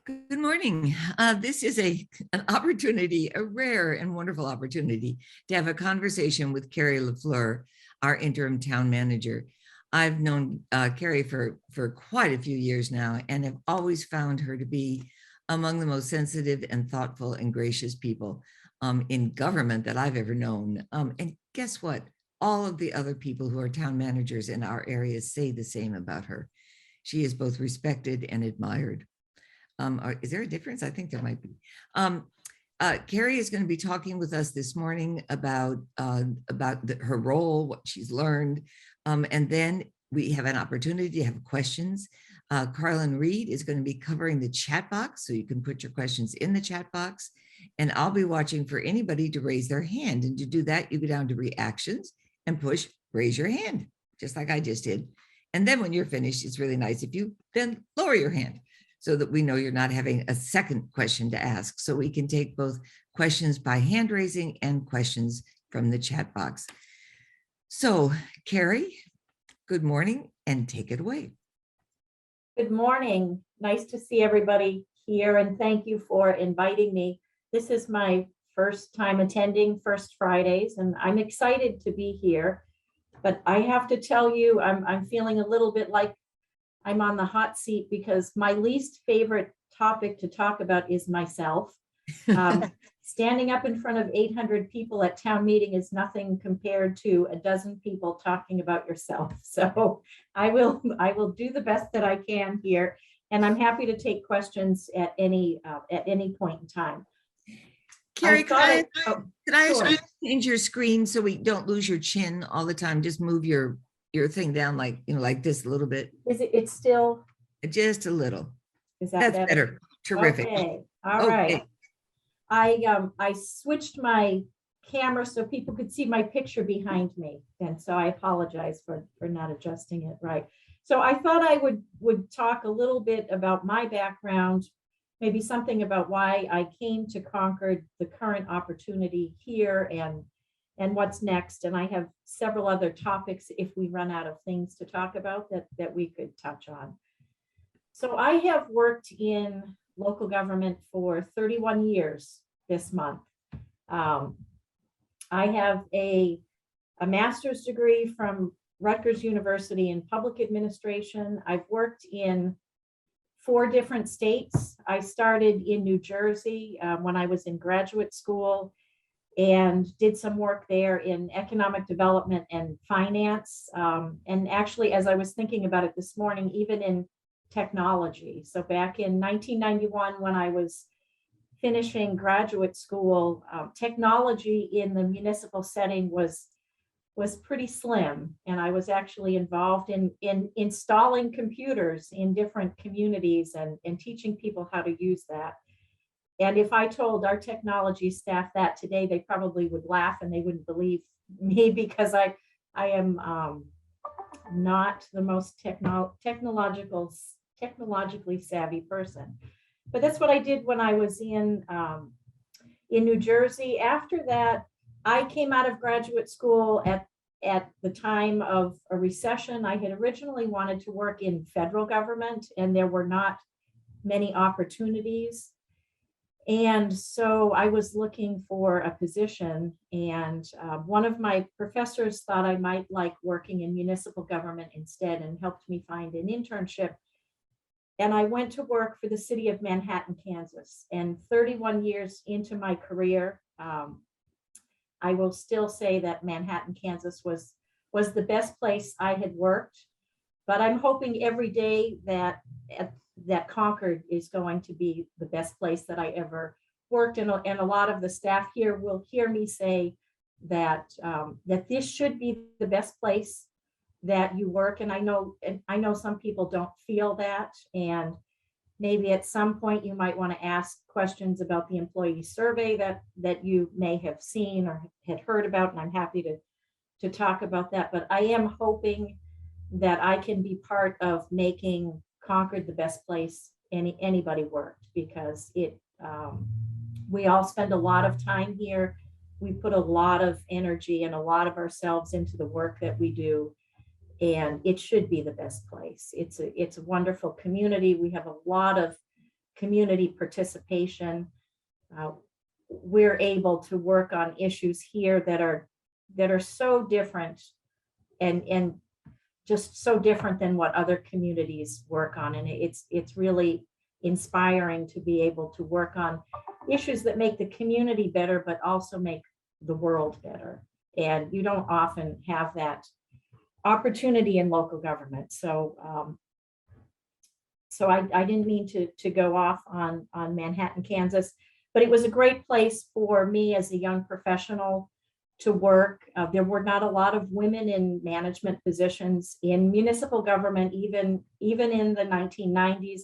Good morning. This is an opportunity, a rare and wonderful opportunity to have a conversation with Kerry Lafleur, our interim town manager. I've known Kerry for quite a few years now and have always found her to be among the most sensitive and thoughtful and gracious people in government that I've ever known. And guess what? All of the other people who are town managers in our area say the same about her. She is both respected and admired. Is there a difference? I think there might be. Kerry is going to be talking with us this morning about her role, what she's learned, and then we have an opportunity to have questions. Carlin Reed is going to be covering the chat box, so you can put your questions in the chat box, and I'll be watching for anybody to raise their hand. And to do that, you go down to reactions and push raise your hand, just like I just did. And then when you're finished, it's really nice if you then lower your hand, so that we know you're not having a second question to ask. So we can take both questions by hand raising and questions from the chat box. So Kerry, good morning and take it away. Good morning. Nice to see everybody here and thank you for inviting me. This is my first time attending First Fridays and I'm excited to be here. But I have to tell you, I'm feeling a little bit like I'm on the hot seat because my least favorite topic to talk about is myself. Standing up in front of 800 people at town meeting is nothing compared to a dozen people talking about yourself. So I will do the best that I can here, and I'm happy to take questions at any point in time. Kerry, could I change your screen so we don't lose your chin all the time? Just move your thing down like this a little bit. Is it's still just a little? Is that's better? Terrific. Okay. All right. I switched my camera so people could see my picture behind me, and so I apologize for not adjusting it right. So I thought I would talk a little bit about my background, maybe something about why I came to Concord, the current opportunity here, and what's next. And I have several other topics if we run out of things to talk about that we could touch on. So I have worked in local government for 31 years this month. I have a master's degree from Rutgers University in public administration. I've worked in 4 different states. I started in New Jersey when I was in graduate school and did some work there in economic development and finance. And actually, as I was thinking about it this morning, even in technology. So back in 1991, when I was finishing graduate school, technology in the municipal setting was pretty slim. And I was actually involved in installing computers in different communities and teaching people how to use that. And if I told our technology staff that today, they probably would laugh and they wouldn't believe me because I am not the most technologically savvy person. But that's what I did when I was in New Jersey. After that, I came out of graduate school at the time of a recession. I had originally wanted to work in federal government, and there were not many opportunities. And so I was looking for a position, and one of my professors thought I might like working in municipal government instead and helped me find an internship. And I went to work for the city of Manhattan, Kansas. And 31 years into my career, I will still say that Manhattan, Kansas was the best place I had worked. But I'm hoping every day that Concord is going to be the best place that I ever worked. And a lot of the staff here will hear me say that this should be the best place that you work. And I know some people don't feel that. And maybe at some point you might want to ask questions about the employee survey that you may have seen or had heard about. And I'm happy to talk about that. But I am hoping that I can be part of making Concord the best place anybody worked, because we all spend a lot of time here. We put a lot of energy and a lot of ourselves into the work that we do, and it should be the best place. It's a wonderful community. We have a lot of community participation, we're able to work on issues here that are so different and just so different than what other communities work on. And it's really inspiring to be able to work on issues that make the community better, but also make the world better. And you don't often have that opportunity in local government. So I didn't mean to go off on Manhattan, Kansas, but it was a great place for me as a young professional to work. There were not a lot of women in management positions in municipal government, even in the 1990s.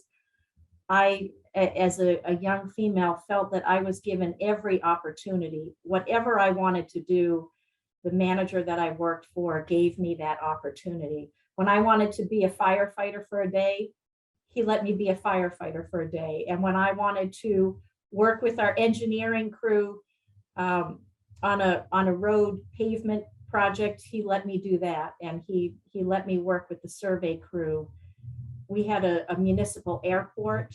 I, as a young female, felt that I was given every opportunity. Whatever I wanted to do, the manager that I worked for gave me that opportunity. When I wanted to be a firefighter for a day, he let me be a firefighter for a day. And when I wanted to work with our engineering crew on a road pavement project, he let me do that. And he let me work with the survey crew. We had a municipal airport.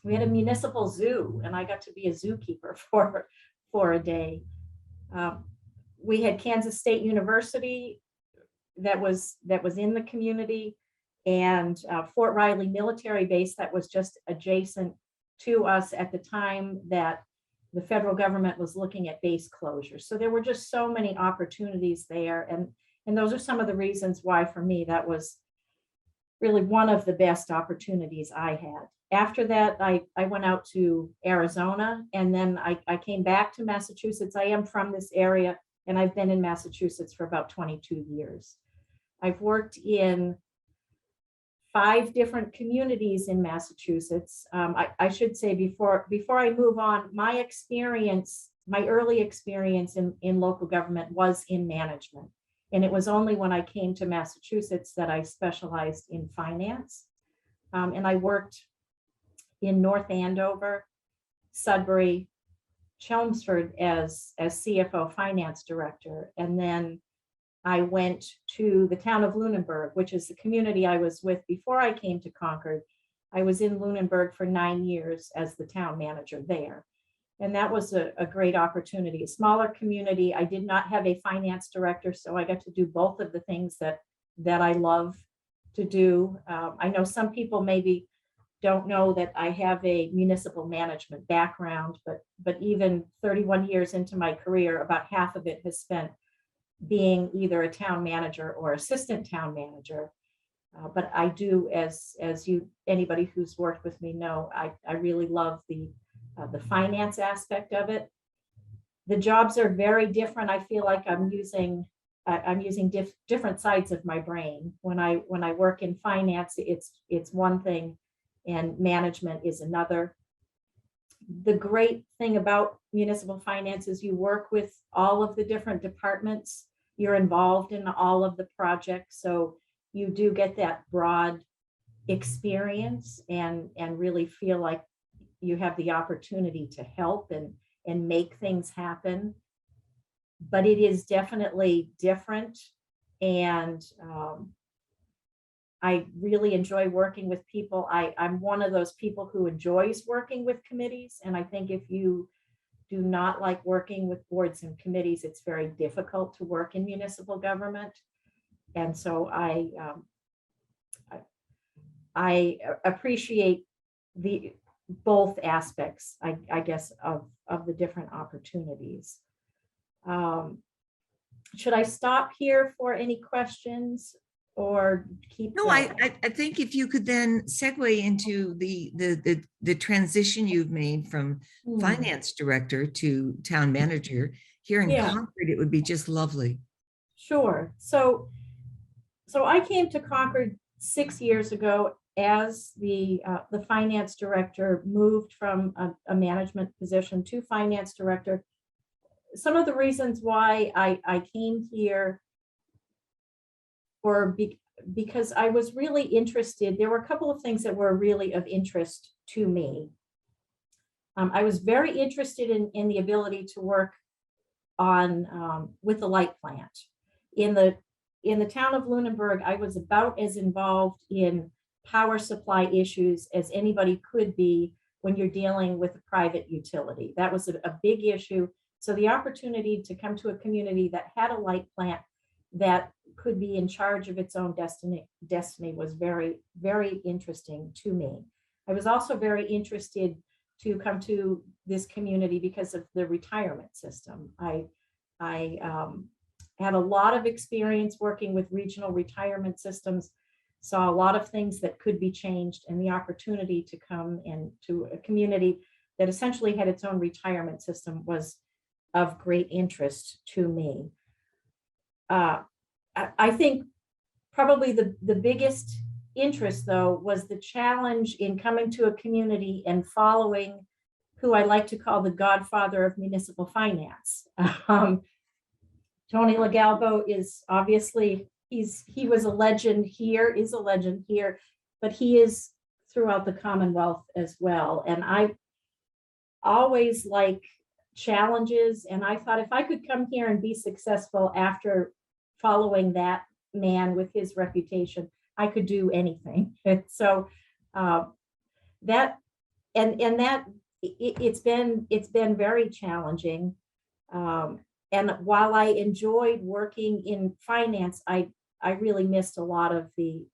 We had a municipal zoo, and I got to be a zookeeper for a day. We had Kansas State University that was in the community, and Fort Riley Military Base that was just adjacent to us at the time that the federal government was looking at base closures. So there were just so many opportunities there. And those are some of the reasons why, for me, that was really one of the best opportunities I had. After that, I went out to Arizona, and then I came back to Massachusetts. I am from this area, and I've been in Massachusetts for about 22 years. I've worked in 5 different communities in Massachusetts. I should say before I move on, my early experience in local government was in management. And it was only when I came to Massachusetts that I specialized in finance. And I worked in North Andover, Sudbury, Chelmsford as CFO finance director. And then I went to the town of Lunenburg, which is the community I was with before I came to Concord. I was in Lunenburg for 9 years as the town manager there. And that was a great opportunity, a smaller community. I did not have a finance director, so I got to do both of the things that I love to do. I know some people maybe don't know that I have a municipal management background, but even 31 years into my career, about half of it has spent being either a town manager or assistant town manager. But I do, as anybody who's worked with me know, I really love the finance aspect of it. The jobs are very different. I feel like I'm using different sides of my brain. When I work in finance, it's one thing, and management is another. The great thing about municipal finance is you work with all of the different departments. You're involved in all of the projects, so you do get that broad experience and really feel like you have the opportunity to help and make things happen. But it is definitely different. And I really enjoy working with people. I'm one of those people who enjoys working with committees. And I think if you do not like working with boards and committees, it's very difficult to work in municipal government. And so I appreciate both aspects, I guess, of the different opportunities. Should I stop here for any questions or keep? No, I think if you could then segue into the transition you've made from finance director to town manager here in Concord, it would be just lovely. Sure. So I came to Concord 6 years ago as the finance director, moved from a management position to finance director. Some of the reasons why I came here were because I was really interested. There were a couple of things that were really of interest to me. I was very interested in the ability to work on with the light plant. In the town of Lunenburg, I was about as involved in power supply issues as anybody could be when you're dealing with a private utility. That was a big issue. So the opportunity to come to a community that had a light plant that could be in charge of its own destiny was very, very interesting to me. I was also very interested to come to this community because of the retirement system. I had a lot of experience working with regional retirement systems, saw a lot of things that could be changed, and the opportunity to come into a community that essentially had its own retirement system was of great interest to me. I think probably the biggest interest, though, was the challenge in coming to a community and following who I like to call the godfather of municipal finance. Tony LaGalbo is obviously, he was a legend here, is a legend here, but he is throughout the Commonwealth as well. And I always like challenges. And I thought if I could come here and be successful after following that man with his reputation, I could do anything. And so that it's been very challenging. And while I enjoyed working in finance, I really missed a lot of the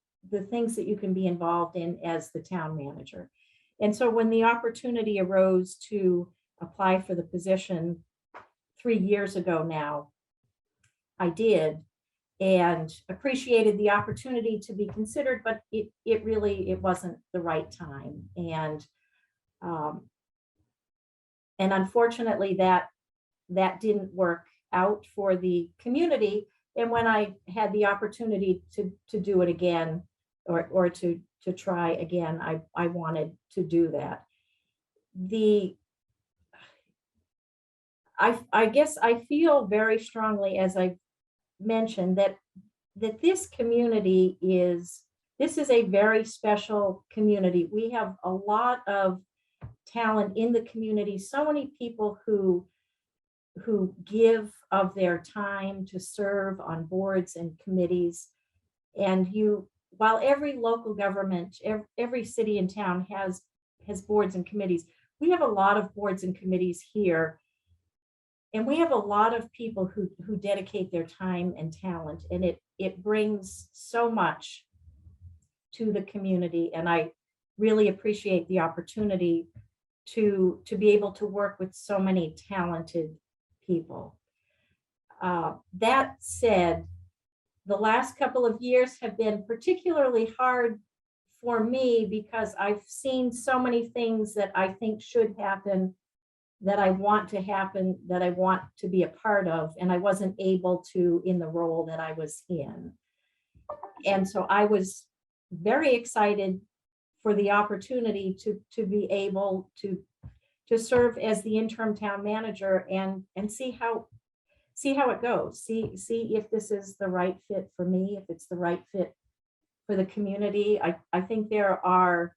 things that you can be involved in as the town manager. And so when the opportunity arose to apply for the position 3 years ago now, I did, and appreciated the opportunity to be considered, but it wasn't the right time. And unfortunately that didn't work out for the community. And when I had the opportunity to do it again, or to try again, I wanted to do that. I guess I feel very strongly, as I mentioned, that this community this is a very special community. We have a lot of talent in the community, so many people who give of their time to serve on boards and committees. And while every local government, every city and town has boards and committees, we have a lot of boards and committees here. And we have a lot of people who dedicate their time and talent, and it brings so much to the community. And I really appreciate the opportunity to be able to work with so many talented people. That said, the last couple of years have been particularly hard for me because I've seen so many things that I think should happen, that I want to happen, that I want to be a part of, and I wasn't able to in the role that I was in. And so I was very excited for the opportunity to be able to serve as the interim town manager and see how it goes, see if this is the right fit for me, if it's the right fit for the community. I think there's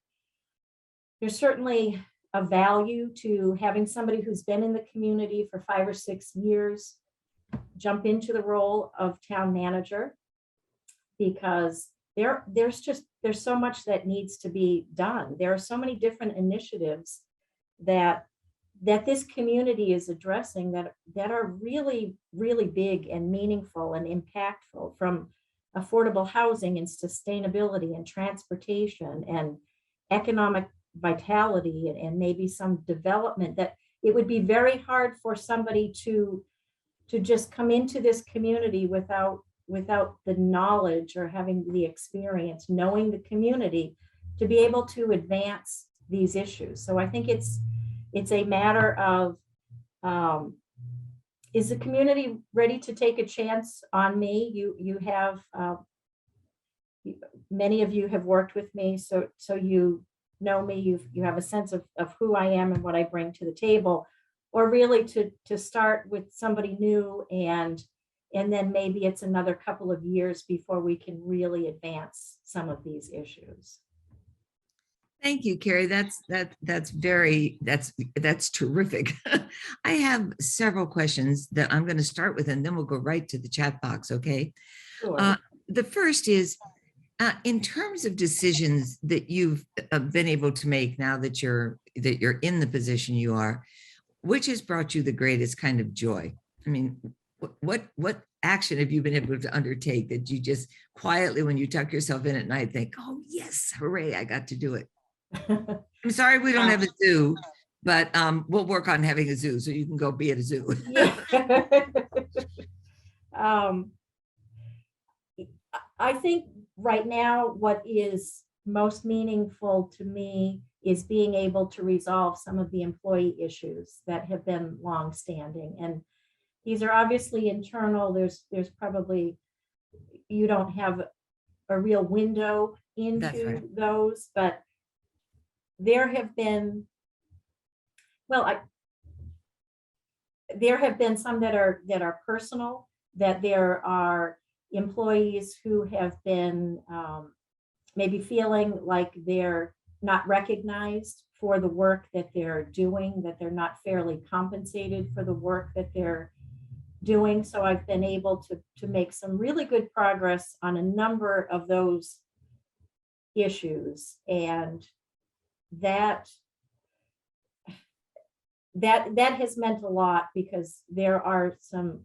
certainly a value to having somebody who's been in the community for 5 or 6 years jump into the role of town manager, because there's so much that needs to be done. There are so many different initiatives that this community is addressing that are really, really big and meaningful and impactful, from affordable housing and sustainability and transportation and economic vitality and maybe some development, that it would be very hard for somebody to just come into this community without the knowledge or having the experience, knowing the community, to be able to advance these issues. So I think it's a matter of, is the community ready to take a chance on me? You have, many of you have worked with me, so you know me, you have a sense of who I am and what I bring to the table, or really to start with somebody new and then maybe it's another couple of years before we can really advance some of these issues. Thank you, Kerry. That's terrific. I have several questions that I'm going to start with, and then we'll go right to the chat box. Okay. Sure. The first is, In terms of decisions that you've been able to make now that you're in the position you are, which has brought you the greatest kind of joy? I mean, what action have you been able to undertake that you just quietly, when you tuck yourself in at night, think, oh yes, hooray, I got to do it? I'm sorry we don't have a zoo, but we'll work on having a zoo so you can go be at a zoo. Yeah. I think right now what is most meaningful to me is being able to resolve some of the employee issues that have been longstanding. And these are obviously internal. There's probably, you don't have a real window into right. those, but there have been, well, there have been some that are personal, that there are employees who have been maybe feeling like they're not recognized for the work that they're doing, that they're not fairly compensated for the work that they're doing. So I've been able to make some really good progress on a number of those issues. And that has meant a lot, because there are some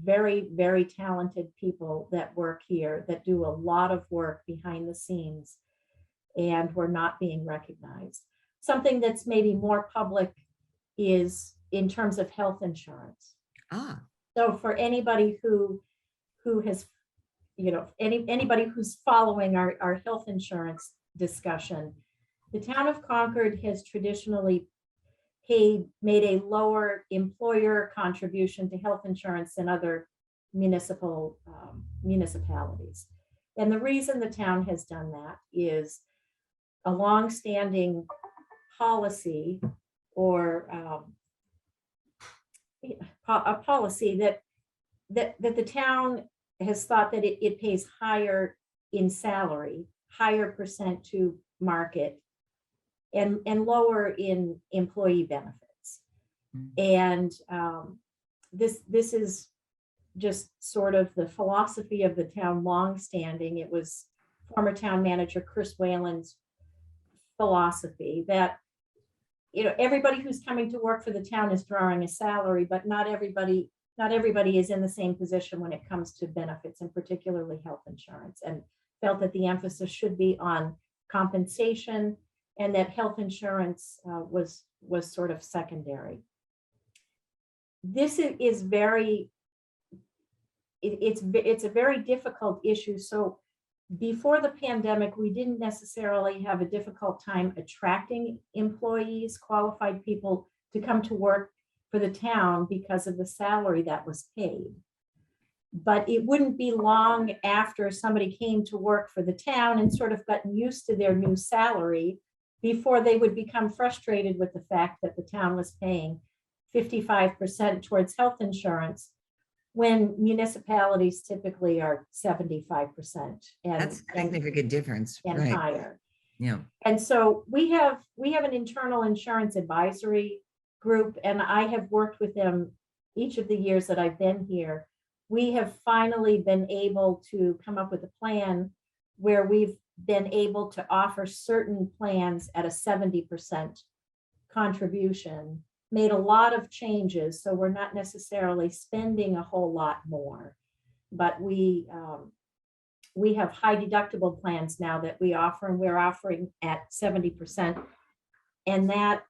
very, very talented people that work here that do a lot of work behind the scenes, and we're not being recognized. Something that's maybe more public is in terms of health insurance. So for anybody who has, anybody who's following our health insurance discussion, the town of Concord has traditionally made a lower employer contribution to health insurance than other municipalities. And the reason the town has done that is a longstanding policy, or a policy that the town has thought that it pays higher in salary, higher percent to market, and lower in employee benefits. And this is just sort of the philosophy of the town longstanding. It was former town manager Chris Whalen's philosophy that, everybody who's coming to work for the town is drawing a salary, but not everybody is in the same position when it comes to benefits, and particularly health insurance, and felt that the emphasis should be on compensation, and that health insurance was sort of secondary. This is it's a very difficult issue. So before the pandemic, we didn't necessarily have a difficult time attracting employees, qualified people to come to work for the town because of the salary that was paid. But it wouldn't be long after somebody came to work for the town and sort of gotten used to their new salary before they would become frustrated with the fact that the town was paying 55% towards health insurance, when municipalities typically are 75%. And that's a significant difference, and right? Higher. Yeah. And so we have an internal insurance advisory group, and I have worked with them each of the years that I've been here. We have finally been able to come up with a plan where we've been able to offer certain plans at a 70% contribution, made a lot of changes. So we're not necessarily spending a whole lot more, but we have high deductible plans now that we offer, and we're offering at 70%. And that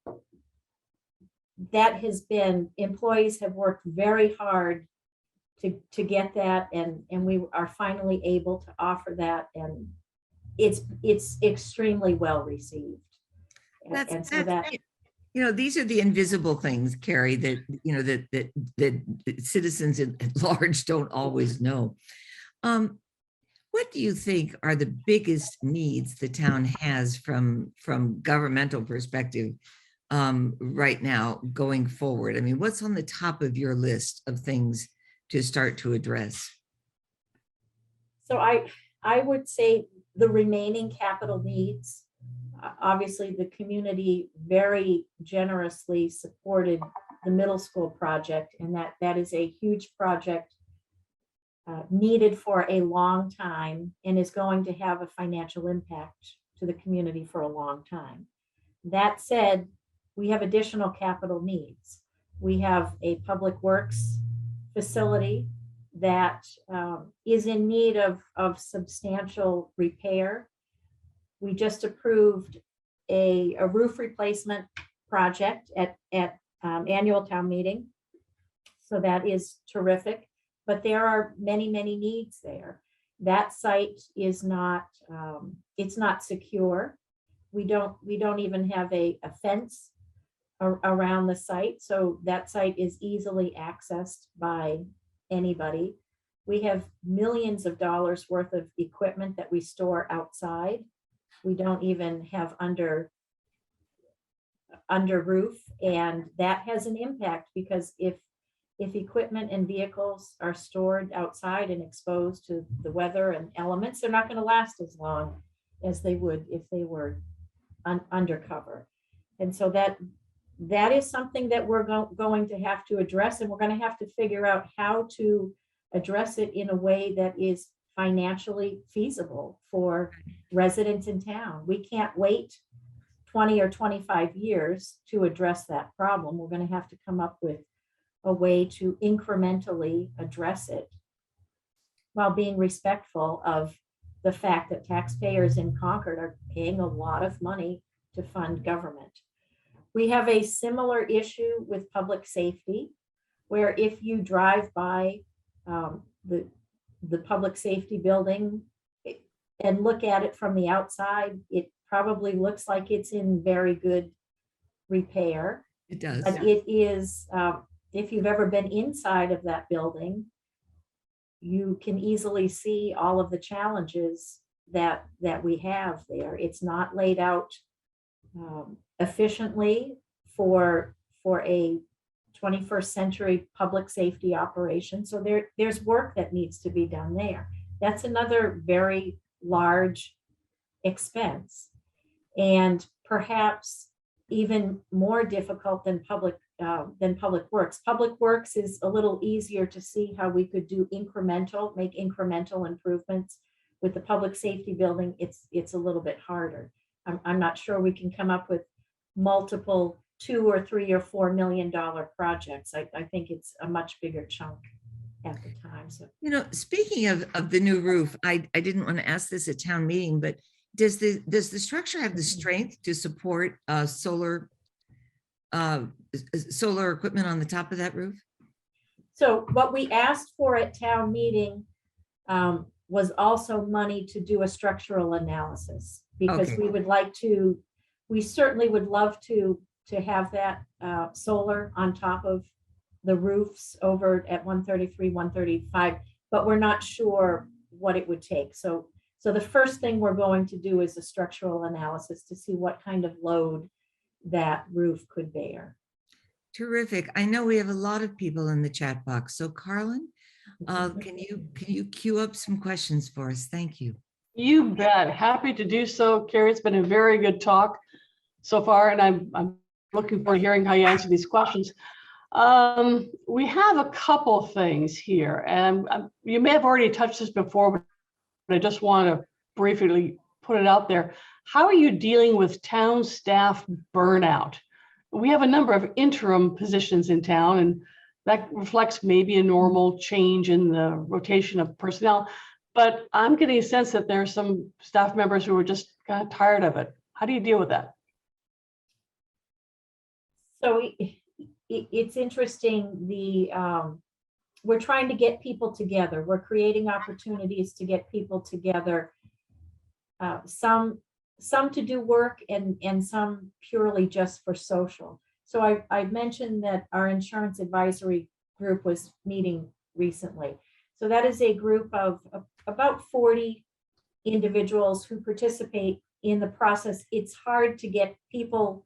has been, employees have worked very hard to get that, and we are finally able to offer that, and it's extremely well received. And so that, these are the invisible things, Kerry, that that citizens at large don't always know. What do you think are the biggest needs the town has from governmental perspective right now going forward? I mean, what's on the top of your list of things to start to address? So I would say the remaining capital needs. Obviously, the community very generously supported the middle school project, and that is a huge project needed for a long time and is going to have a financial impact to the community for a long time. That said, we have additional capital needs. We have a public works facility that is in need of substantial repair. We just approved a roof replacement project at annual town meeting. So that is terrific, but there are many, many needs there. That site is not, it's not secure. We don't even have a fence around the site. So that site is easily accessed by anybody. We have millions of dollars worth of equipment that we store outside. We don't even have under roof, and that has an impact because if equipment and vehicles are stored outside and exposed to the weather and elements, they're not going to last as long as they would if they were undercover. And so that is something that we're going to have to address, and we're going to have to figure out how to address it in a way that is financially feasible for residents in town. We can't wait 20 or 25 years to address that problem. We're going to have to come up with a way to incrementally address it while being respectful of the fact that taxpayers in Concord are paying a lot of money to fund government. We have a similar issue with public safety, where if you drive by the public safety building and look at it from the outside, it probably looks like it's in very good repair. It does. But it is, if you've ever been inside of that building, you can easily see all of the challenges that we have there. It's not laid out efficiently for a 21st century public safety operation. So there's work that needs to be done there. That's another very large expense, and perhaps even more difficult than public works. Public works is a little easier to see how we could make incremental improvements. With the public safety building, it's a little bit harder. I'm not sure we can come up with multiple $2 or $3 or $4 million projects. I think it's a much bigger chunk at the time. So, speaking of the new roof, I didn't want to ask this at town meeting, but does the structure have the strength to support solar equipment on the top of that roof? So what we asked for at town meeting was also money to do a structural analysis, because Okay. we certainly would love to have that solar on top of the roofs over at 133, 135, but we're not sure what it would take. So the first thing we're going to do is a structural analysis to see what kind of load that roof could bear. Terrific. I know we have a lot of people in the chat box. So Carlin, can you queue up some questions for us? Thank you. You bet. Happy to do so, Kerry. It's been a very good talk so far, and I'm looking forward to hearing how you answer these questions. We have a couple things here, and you may have already touched this before, but I just want to briefly put it out there. How are you dealing with town staff burnout? We have a number of interim positions in town, and that reflects maybe a normal change in the rotation of personnel. But I'm getting a sense that there are some staff members who are just kind of tired of it. How do you deal with that? So it's interesting. We're trying to get people together. We're creating opportunities to get people together. Some to do work and some purely just for social. So I mentioned that our insurance advisory group was meeting recently. So that is a group of about 40 individuals who participate in the process. It's hard to get people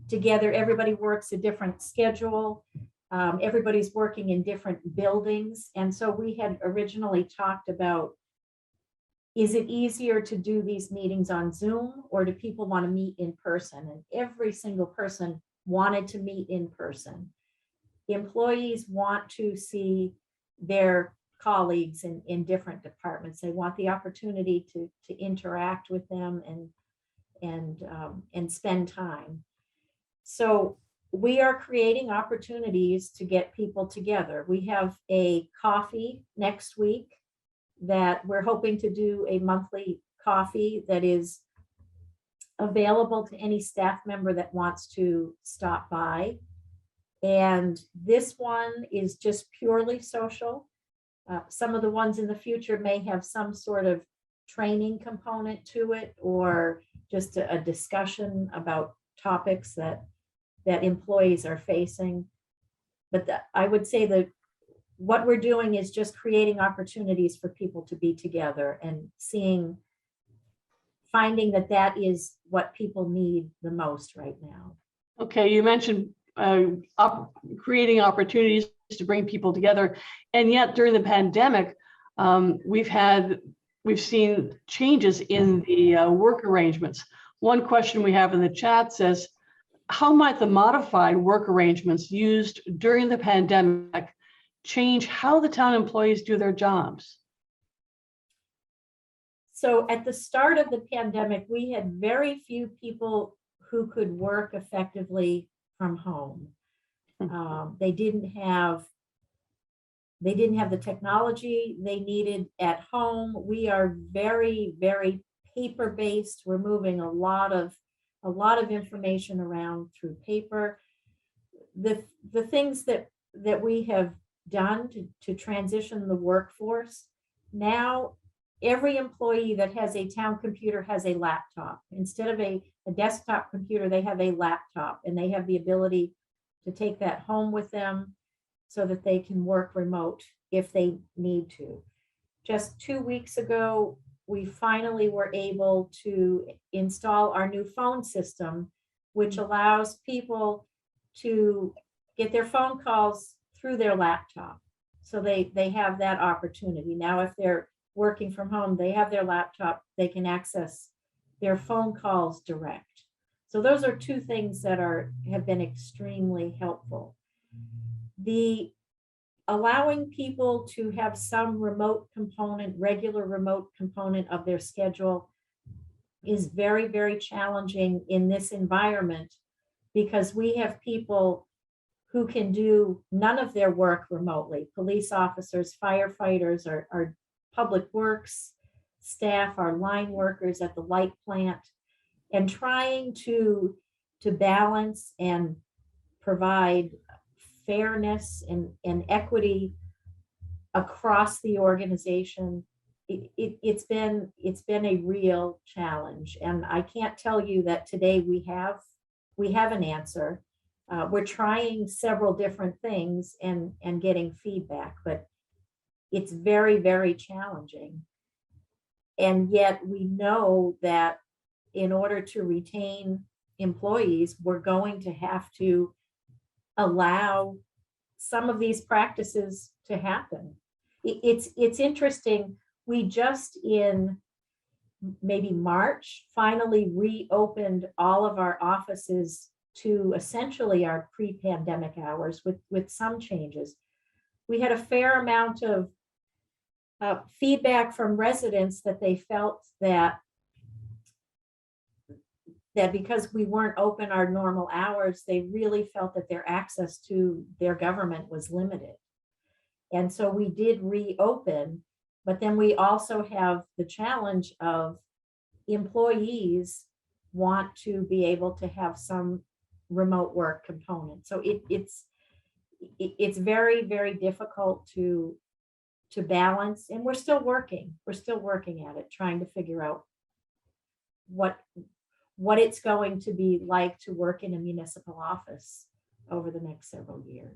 together. Everybody works a different schedule. Everybody's working in different buildings. And so we had originally talked about, is it easier to do these meetings on Zoom, or do people want to meet in person? And every single person wanted to meet in person. Employees want to see their colleagues in different departments. They want the opportunity to interact with them and spend time. So we are creating opportunities to get people together. We have a coffee next week that we're hoping to do, a monthly coffee that is available to any staff member that wants to stop by. And this one is just purely social. Some of the ones in the future may have some sort of training component to it, or just a discussion about topics that employees are facing. But I would say that what we're doing is just creating opportunities for people to be together and finding that is what people need the most right now. Okay, you mentioned creating opportunities to bring people together, and yet during the pandemic, we've seen changes in the work arrangements. One question we have in the chat says, how might the modified work arrangements used during the pandemic change how the town employees do their jobs? So at the start of the pandemic, we had very few people who could work effectively from home. They didn't have the technology they needed at home. We are very, very paper-based. We're moving a lot of information around through paper. The things that we have done to transition the workforce, now every employee that has a town computer has a laptop. Instead of a desktop computer, they have a laptop, and they have the ability to take that home with them so that they can work remote if they need to. Just 2 weeks ago, we finally were able to install our new phone system, which allows people to get their phone calls through their laptop. So they have that opportunity. Now, if they're working from home, they have their laptop, they can access their phone calls direct. So those are two things that have been extremely helpful. The allowing people to have some remote component, regular remote component of their schedule is very, very challenging in this environment, because we have people who can do none of their work remotely. Police officers, firefighters, our public works staff, our line workers at the light plant, and trying to balance and provide fairness and equity across the organization. It's been a real challenge, and I can't tell you that today we have an answer. We're trying several different things and getting feedback, but it's very, very challenging. And yet we know that in order to retain employees, we're going to have to allow some of these practices to happen. It's interesting. We just in maybe March finally reopened all of our offices to essentially our pre-pandemic hours with some changes. We had a fair amount of feedback from residents that they felt that because we weren't open our normal hours, they really felt that their access to their government was limited. And so we did reopen, but then we also have the challenge of employees want to be able to have some remote work component. So it's very, very difficult to balance, and we're still working at it, trying to figure out what it's going to be like to work in a municipal office over the next several years.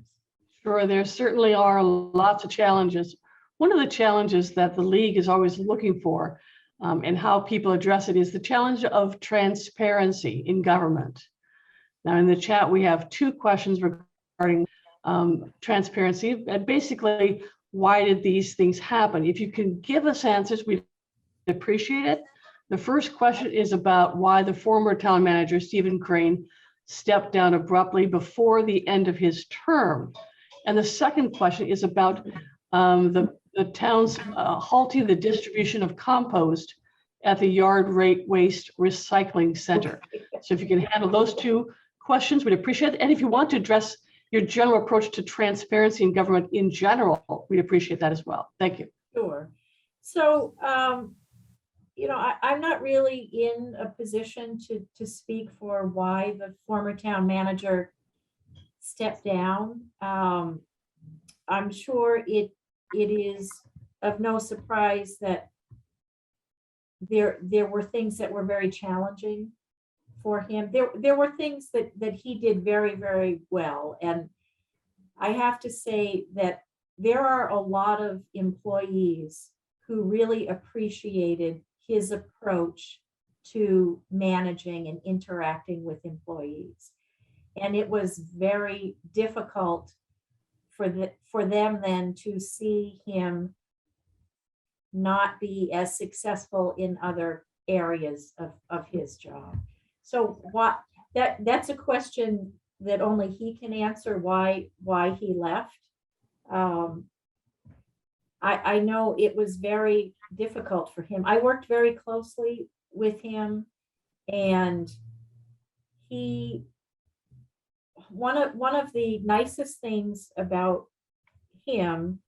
Sure, there certainly are lots of challenges. One of the challenges that the League is always looking for, and how people address it, is the challenge of transparency in government. Now, in the chat, we have two questions regarding transparency, and basically, why did these things happen? If you can give us answers, we'd appreciate it. The first question is about why the former town manager, Stephen Crane, stepped down abruptly before the end of his term. And the second question is about The town's halting the distribution of compost at the yard rate waste recycling center. So if you can handle those two questions, we'd appreciate it. And if you want to address your general approach to transparency in government in general, we'd appreciate that as well. Thank you. Sure. So, I'm not really in a position to speak for why the former town manager stepped down. I'm sure it is of no surprise that there were things that were very challenging for him. There were things that he did very, very well. And I have to say that there are a lot of employees who really appreciated his approach to managing and interacting with employees. And it was very difficult for them then to see him not be as successful in other areas of his job. So that's a question that only he can answer, why he left. I know it was very difficult for him. I worked very closely with him, and one of the nicest things about him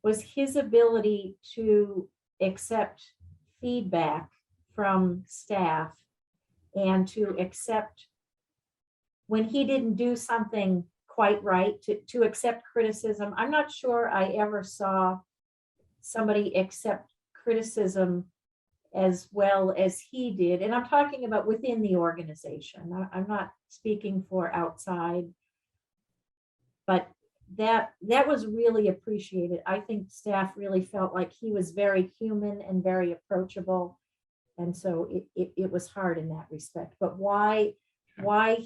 was his ability to accept feedback from staff and to accept when he didn't do something quite right, to accept criticism. I'm not sure I ever saw somebody accept criticism as well as he did. And I'm talking about within the organization. I'm not speaking for outside, but that was really appreciated. I think staff really felt like he was very human and very approachable. And so it was hard in that respect. But why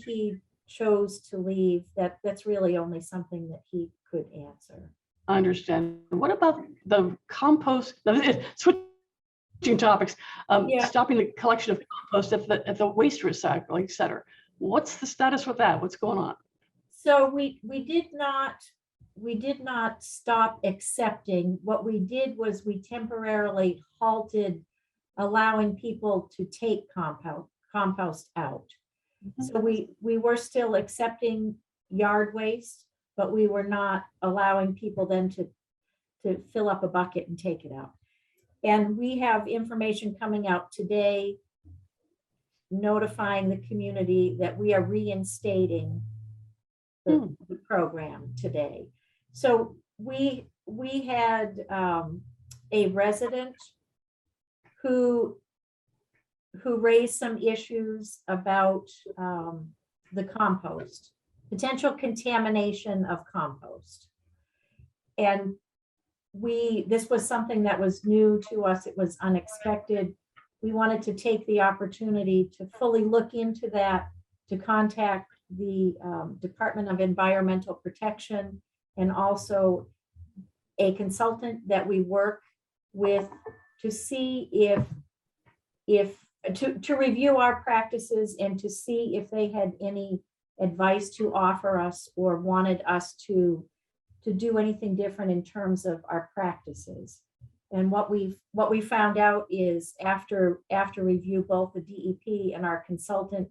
he chose to leave, that's really only something that he could answer. I understand. What about the compost? Switching topics, stopping the collection of compost at the waste recycling center. What's the status with that? What's going on? So we did not stop accepting. What we did was we temporarily halted allowing people to take compost out. So we were still accepting yard waste, but we were not allowing people then to fill up a bucket and take it out. And we have information coming out today notifying the community that we are reinstating the program today. So we had a resident who raised some issues about the compost, potential contamination of compost. And this was something that was new to us. It was unexpected. We wanted to take the opportunity to fully look into that, to contact the Department of Environmental Protection and also a consultant that we work with to see to review our practices and to see if they had any advice to offer us or wanted us to do anything different in terms of our practices. And what we found out is after review, both the DEP and our consultant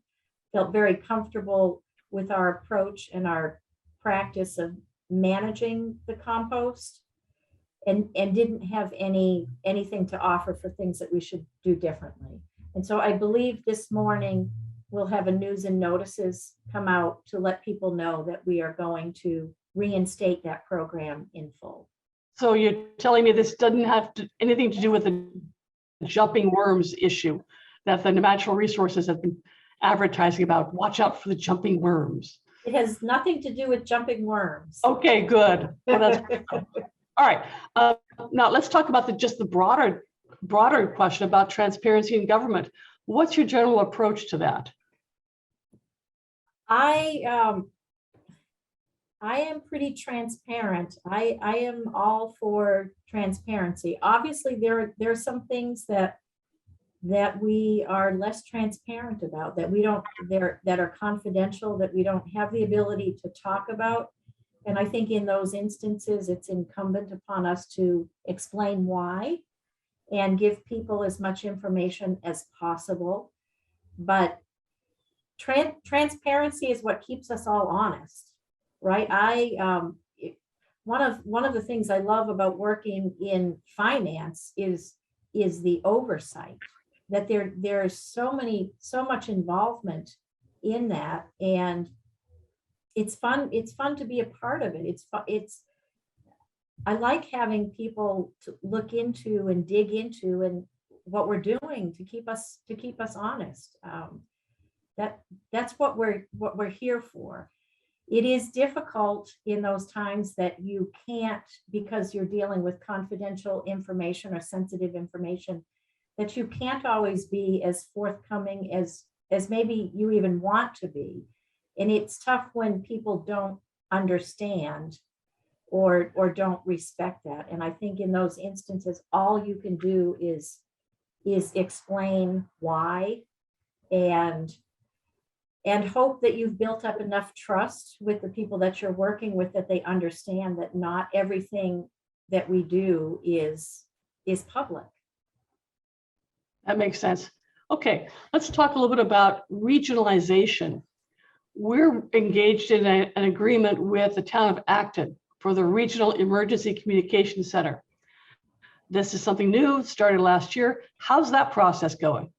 felt very comfortable with our approach and our practice of managing the compost and didn't have anything to offer for things that we should do differently. And so I believe this morning we'll have a news and notices come out to let people know that we are going to reinstate that program in full. So you're telling me this doesn't have anything to do with the jumping worms issue that the natural resources have been advertising about? Watch out for the jumping worms. It has nothing to do with jumping worms. Okay, good. Well, that's all right. Now let's talk about just the broader question about transparency in government. What's your general approach to that? I am pretty transparent. I am all for transparency. Obviously, there are some things that we are less transparent about, that we don't, that are confidential, that we don't have the ability to talk about. And I think in those instances, it's incumbent upon us to explain why and give people as much information as possible. But transparency is what keeps us all honest, right? One of the things I love about working in finance is the oversight, that there's so much involvement in that, and it's fun to be a part of it. I like having people to look into and dig into and what we're doing to keep us honest. That's what we're here for. It is difficult in those times that you can't, because you're dealing with confidential information or sensitive information, that you can't always be as forthcoming as maybe you even want to be. And it's tough when people don't understand or don't respect that. And I think in those instances, all you can do is explain why, and hope that you've built up enough trust with the people that you're working with, that they understand that not everything that we do is public. That makes sense. Okay, let's talk a little bit about regionalization. We're engaged in an agreement with the town of Acton for the Regional Emergency Communication Center. This is something new, started last year. How's that process going?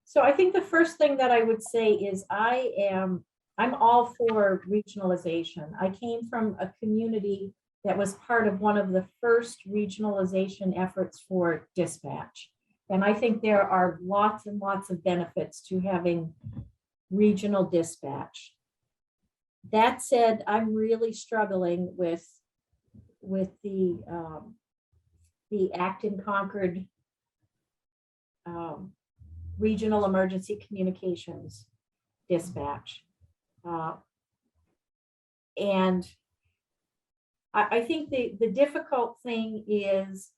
So I think the first thing that I would say is I'm all for regionalization. I came from a community that was part of one of the first regionalization efforts for dispatch. And I think there are lots and lots of benefits to having regional dispatch. That said, I'm really struggling with the Acton Concord Regional Emergency Communications Dispatch. And I think the difficult thing is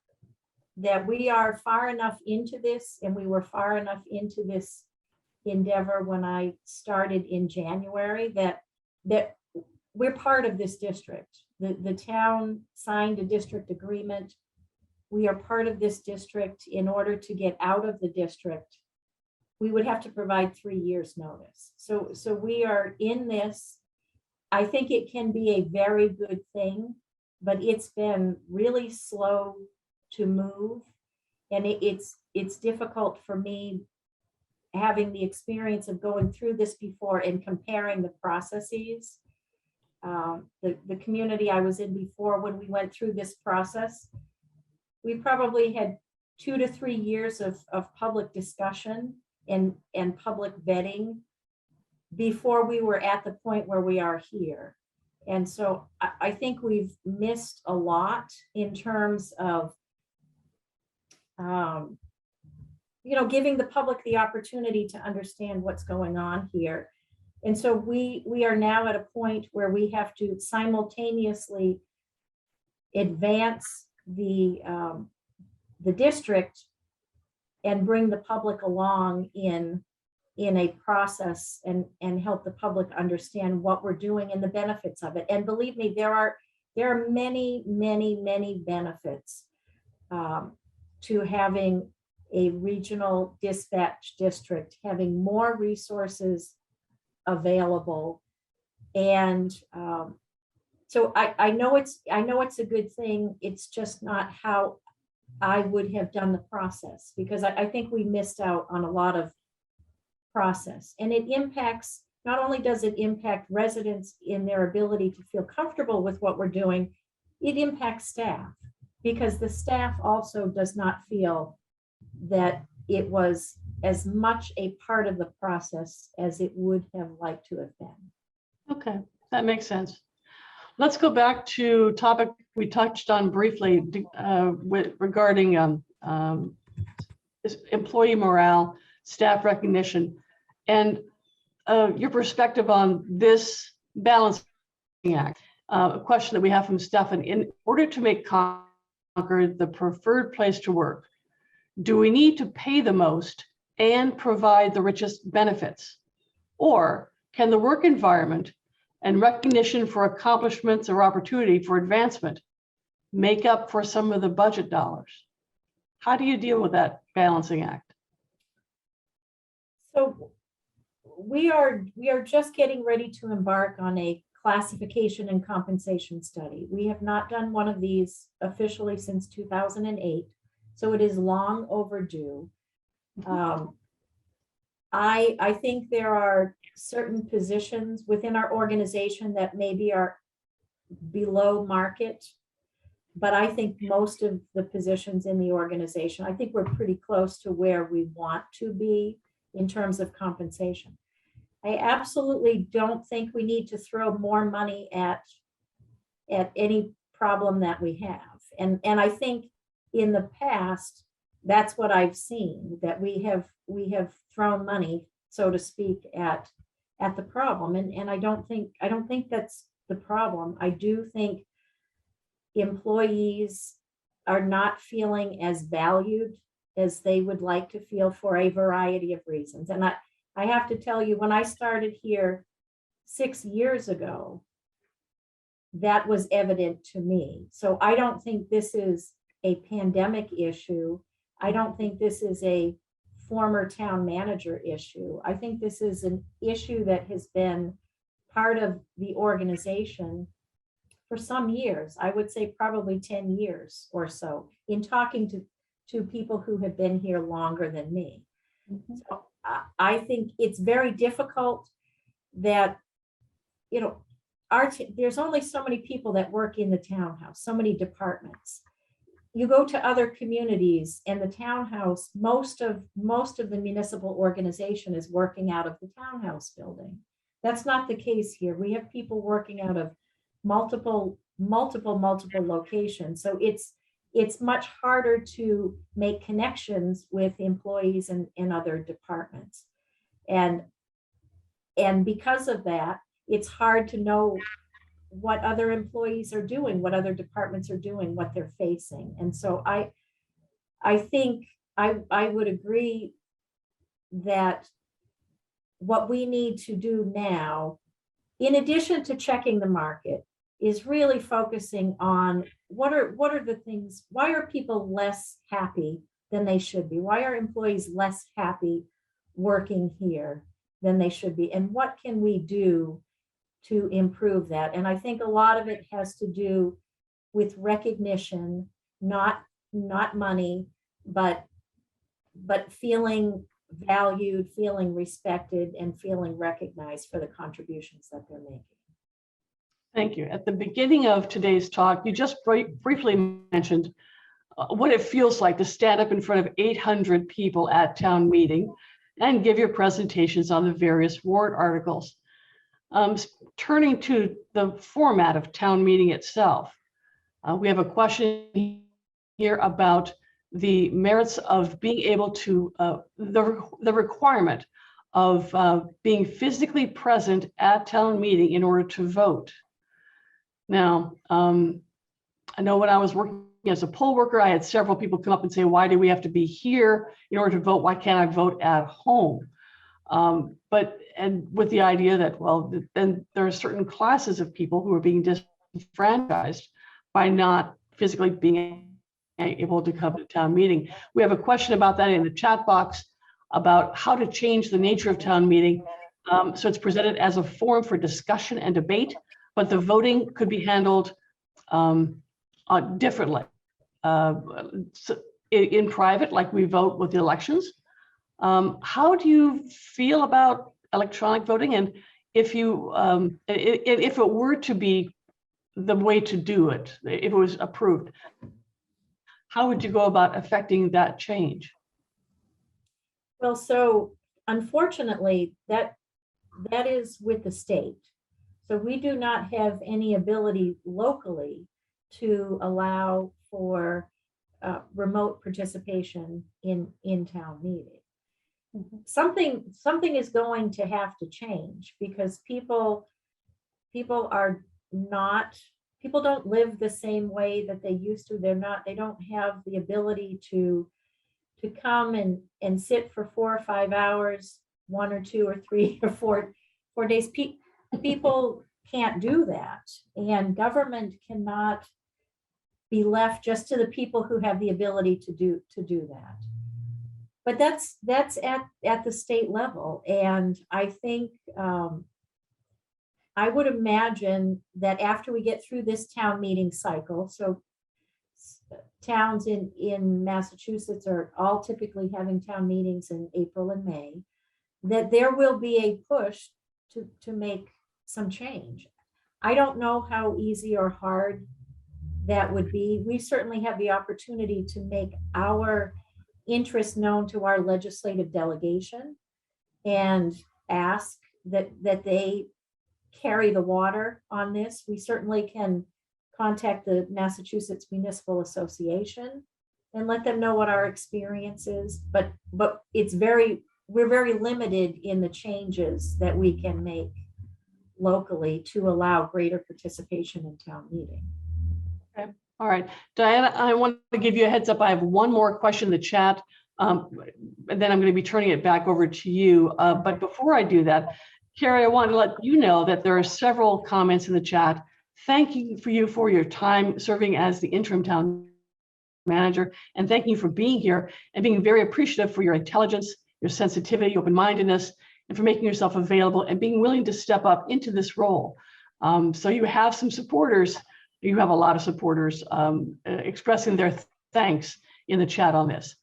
that we are far enough into this, and we were far enough into this endeavor when I started in January, that we're part of this district. The town signed a district agreement. We are part of this district. In order to get out of the district, we would have to provide 3 years notice. So we are in this. I think it can be a very good thing, but it's been really slow to move. And it's difficult for me, having the experience of going through this before and comparing the processes. The community I was in before, when we went through this process, we probably had 2 to 3 years of public discussion and public vetting before we were at the point where we are here. And so I think we've missed a lot in terms of giving the public the opportunity to understand what's going on here. And so we are now at a point where we have to simultaneously advance the district and bring the public along in a process and help the public understand what we're doing and the benefits of it. And believe me, there are many, many, many benefits to having a regional dispatch district, having more resources available. And so I know it's a good thing. It's just not how I would have done the process, because I think we missed out on a lot of process. And it impacts, not only does it impact residents in their ability to feel comfortable with what we're doing, it impacts staff, because the staff also does not feel that it was as much a part of the process as it would have liked to have been. Okay, that makes sense. Let's go back to topic we touched on briefly regarding employee morale, staff recognition, and your perspective on this balancing act. A question that we have from Stefan: in order to make Concord the preferred place to work, do we need to pay the most and provide the richest benefits? Or can the work environment and recognition for accomplishments or opportunity for advancement make up for some of the budget dollars? How do you deal with that balancing act? So we are just getting ready to embark on a classification and compensation study. We have not done one of these officially since 2008, so it is long overdue. I think there are certain positions within our organization that maybe are below market, but I think most of the positions in the organization, I think we're pretty close to where we want to be in terms of compensation. I absolutely don't think we need to throw more money at any problem that we have. And I think in the past, that's what I've seen, that we have thrown money, so to speak, at the problem. And I don't think that's the problem. I do think employees are not feeling as valued as they would like to feel for a variety of reasons. And I have to tell you, when I started here 6 years ago, that was evident to me. So I don't think this is a pandemic issue. I don't think this is a former town manager issue. I think this is an issue that has been part of the organization for some years. I would say probably 10 years or so, in talking to people who have been here longer than me. Mm-hmm. So I think it's very difficult that, you know, there's only so many people that work in the townhouse, so many departments. You go to other communities and the townhouse, most of the municipal organization is working out of the townhouse building. That's not the case here. We have people working out of multiple locations. So it's much harder to make connections with employees in other departments. And because of that, it's hard to know what other employees are doing, what other departments are doing, what they're facing. And so I think I would agree that what we need to do now, in addition to checking the market, is really focusing on what are the things, why are people less happy than they should be? Why are employees less happy working here than they should be? And what can we do to improve that? And I think a lot of it has to do with recognition, not money, but feeling valued, feeling respected, and feeling recognized for the contributions that they're making. Thank you. At the beginning of today's talk, you just briefly mentioned what it feels like to stand up in front of 800 people at town meeting and give your presentations on the various warrant articles. Turning to the format of town meeting itself, we have a question here about the merits of being able to, the requirement of being physically present at town meeting in order to vote. Now, I know when I was working as a poll worker, I had several people come up and say, why do we have to be here in order to vote? Why can't I vote at home? And with the idea that, well, then there are certain classes of people who are being disenfranchised by not physically being able to come to town meeting. We have a question about that in the chat box about how to change the nature of town meeting. So it's presented as a forum for discussion and debate, but the voting could be handled differently. In private, like we vote with the elections. How do you feel about electronic voting? And if it were to be the way to do it, if it was approved, how would you go about affecting that change? Well, so unfortunately, that is with the state. So we do not have any ability locally to allow for remote participation in town meeting. Something is going to have to change, because people don't live the same way that they used to. They don't have the ability to come and sit for 4 or 5 hours, 1 or 2 or 3 or 4 days. People can't do that, and government cannot be left just to the people who have the ability to do that. But that's at the state level, and I think I would imagine that after we get through this town meeting cycle, so towns in Massachusetts are all typically having town meetings in April and May, that there will be a push to make some change. I don't know how easy or hard that would be. We certainly have the opportunity to make our interest known to our legislative delegation and ask that they carry the water on this. We certainly can contact the Massachusetts Municipal Association and let them know what our experience is, but we're very limited in the changes that we can make locally to allow greater participation in town meeting. Okay. All right, Diana, I want to give you a heads up. I have one more question in the chat, and then I'm going to be turning it back over to you. But before I do that, Kerry, I want to let you know that there are several comments in the chat. Thank you for your time serving as the interim town manager, and thank you for being here and being very appreciative for your intelligence, your sensitivity, open-mindedness, and for making yourself available and being willing to step up into this role. So you have some supporters. You have a lot of supporters expressing their thanks in the chat on this.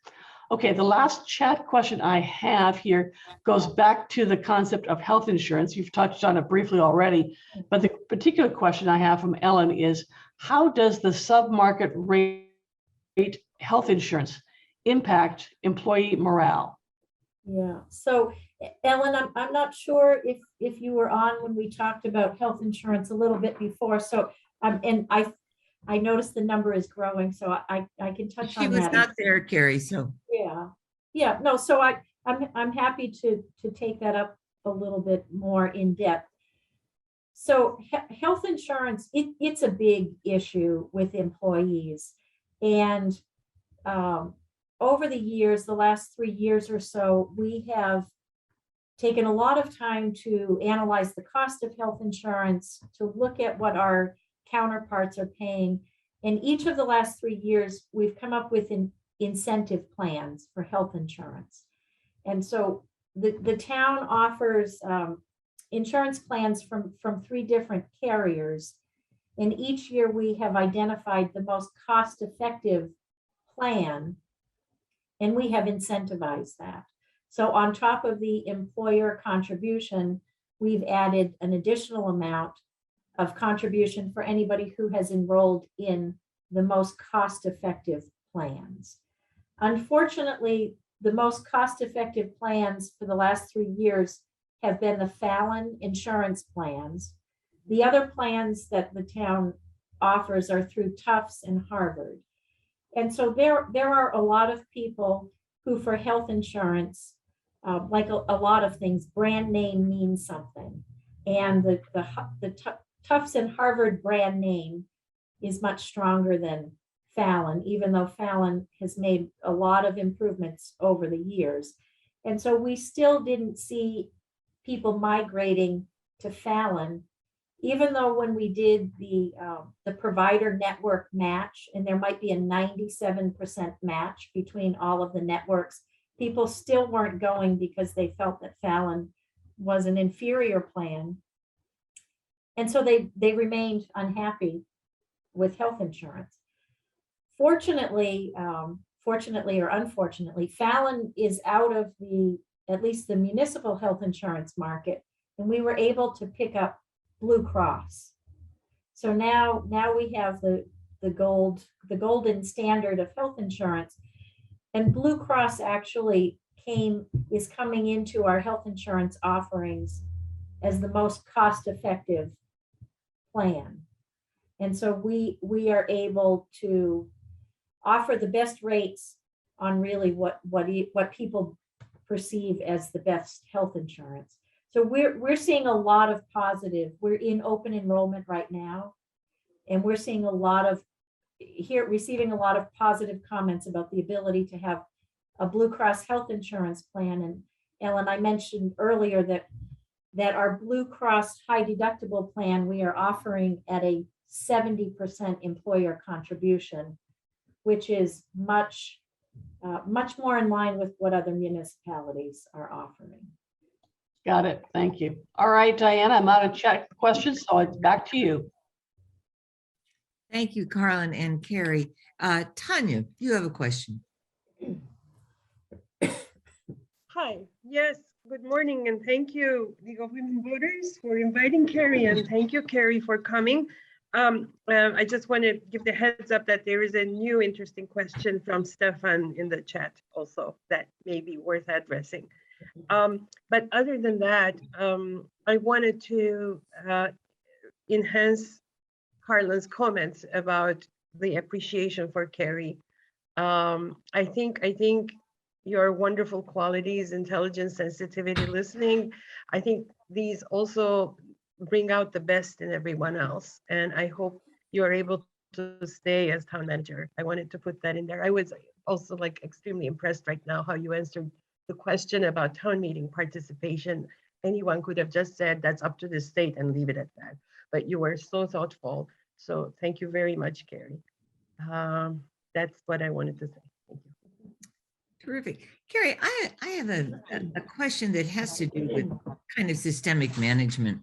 Okay, the last chat question I have here goes back to the concept of health insurance. You've touched on it briefly already, but the particular question I have from Ellen is, how does the sub-market rate health insurance impact employee morale? Yeah, so Ellen, I'm not sure if you were on when we talked about health insurance a little bit before. So and I noticed the number is growing, so I can touch on that. She was not there, Kerry, so. Yeah, no, so I'm happy to take that up a little bit more in depth. So health insurance, it's a big issue with employees. And over the years, the last 3 years or so, we have taken a lot of time to analyze the cost of health insurance, to look at what our counterparts are paying. And each of the last 3 years, we've come up with incentive plans for health insurance. And so the town offers insurance plans from 3 different carriers. And each year we have identified the most cost-effective plan, and we have incentivized that. So on top of the employer contribution, we've added an additional amount of contribution for anybody who has enrolled in the most cost-effective plans. Unfortunately, the most cost-effective plans for the last 3 years have been the Fallon insurance plans. The other plans that the town offers are through Tufts and Harvard. And so there are a lot of people who, for health insurance, like a lot of things, brand name means something. And the Tufts and Harvard brand name is much stronger than Fallon, even though Fallon has made a lot of improvements over the years. And so we still didn't see people migrating to Fallon, even though when we did the provider network match, and there might be a 97% match between all of the networks, people still weren't going because they felt that Fallon was an inferior plan. And so they remained unhappy with health insurance. Fortunately or unfortunately, Fallon is out of at least the municipal health insurance market, and we were able to pick up Blue Cross. So now we have the golden standard of health insurance, and Blue Cross actually is coming into our health insurance offerings as the most cost-effective plan. And so we are able to offer the best rates on really what people perceive as the best health insurance. So we're seeing a lot of positive. We're in open enrollment right now, and we're seeing receiving a lot of positive comments about the ability to have a Blue Cross health insurance plan. And Ellen, I mentioned earlier that that our Blue Cross high deductible plan, we are offering at a 70% employer contribution, which is much more in line with what other municipalities are offering. Got it. Thank you. All right, Diana, I'm out of chat questions, so it's back to you. Thank you, Carlin and Kerry. Tanya, you have a question. Hi, yes, good morning, and thank you, League of Women Voters, for inviting Kerry, and thank you, Kerry, for coming. I just want to give the heads up that there is a new interesting question from Stefan in the chat also that may be worth addressing. But other than that, I wanted to enhance Carlin's comments about the appreciation for Kerry. I think your wonderful qualities, intelligence, sensitivity, listening, I think these also bring out the best in everyone else. And I hope you're able to stay as town manager. I wanted to put that in there. I was also like extremely impressed right now how you answered the question about town meeting participation. Anyone could have just said that's up to the state and leave it at that. But you were so thoughtful. So thank you very much, Kerry. That's what I wanted to say. Thank you. Terrific. Kerry, I have a question that has to do with kind of systemic management.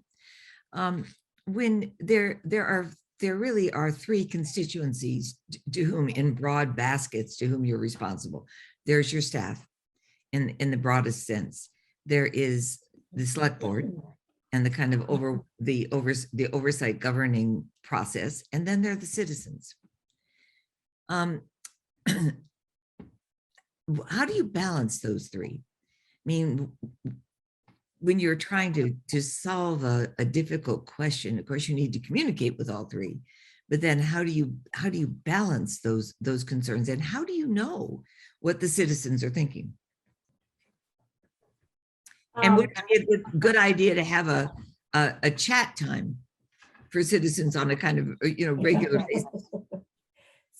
When there really are three constituencies to whom, in broad baskets, to whom you're responsible. There's your staff in the broadest sense. There is the select board and the kind of oversight governing process, and then there are the citizens. How do you balance those three? I mean, when you're trying to solve a difficult question, of course, you need to communicate with all three. But then how do you balance those concerns, and how do you know what the citizens are thinking? And would it be a good idea to have a chat time for citizens on a kind of regular basis?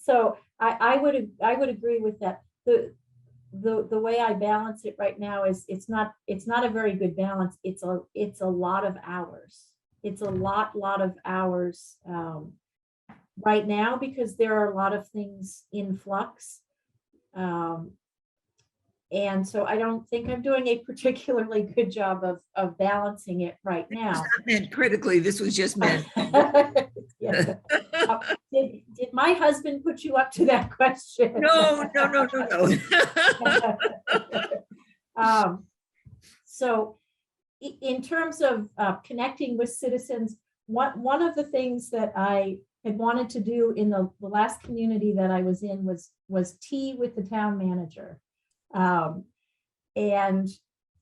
So I would agree with that. The way I balance it right now is it's not a very good balance. It's a lot of hours. It's a lot of hours right now because there are a lot of things in flux. And so I don't think I'm doing a particularly good job of balancing it right now. This was not meant critically. This was just meant. Yeah. Did my husband put you up to that question? No. So in terms of connecting with citizens, one of the things that I had wanted to do in the last community that I was in was tea with the town manager. And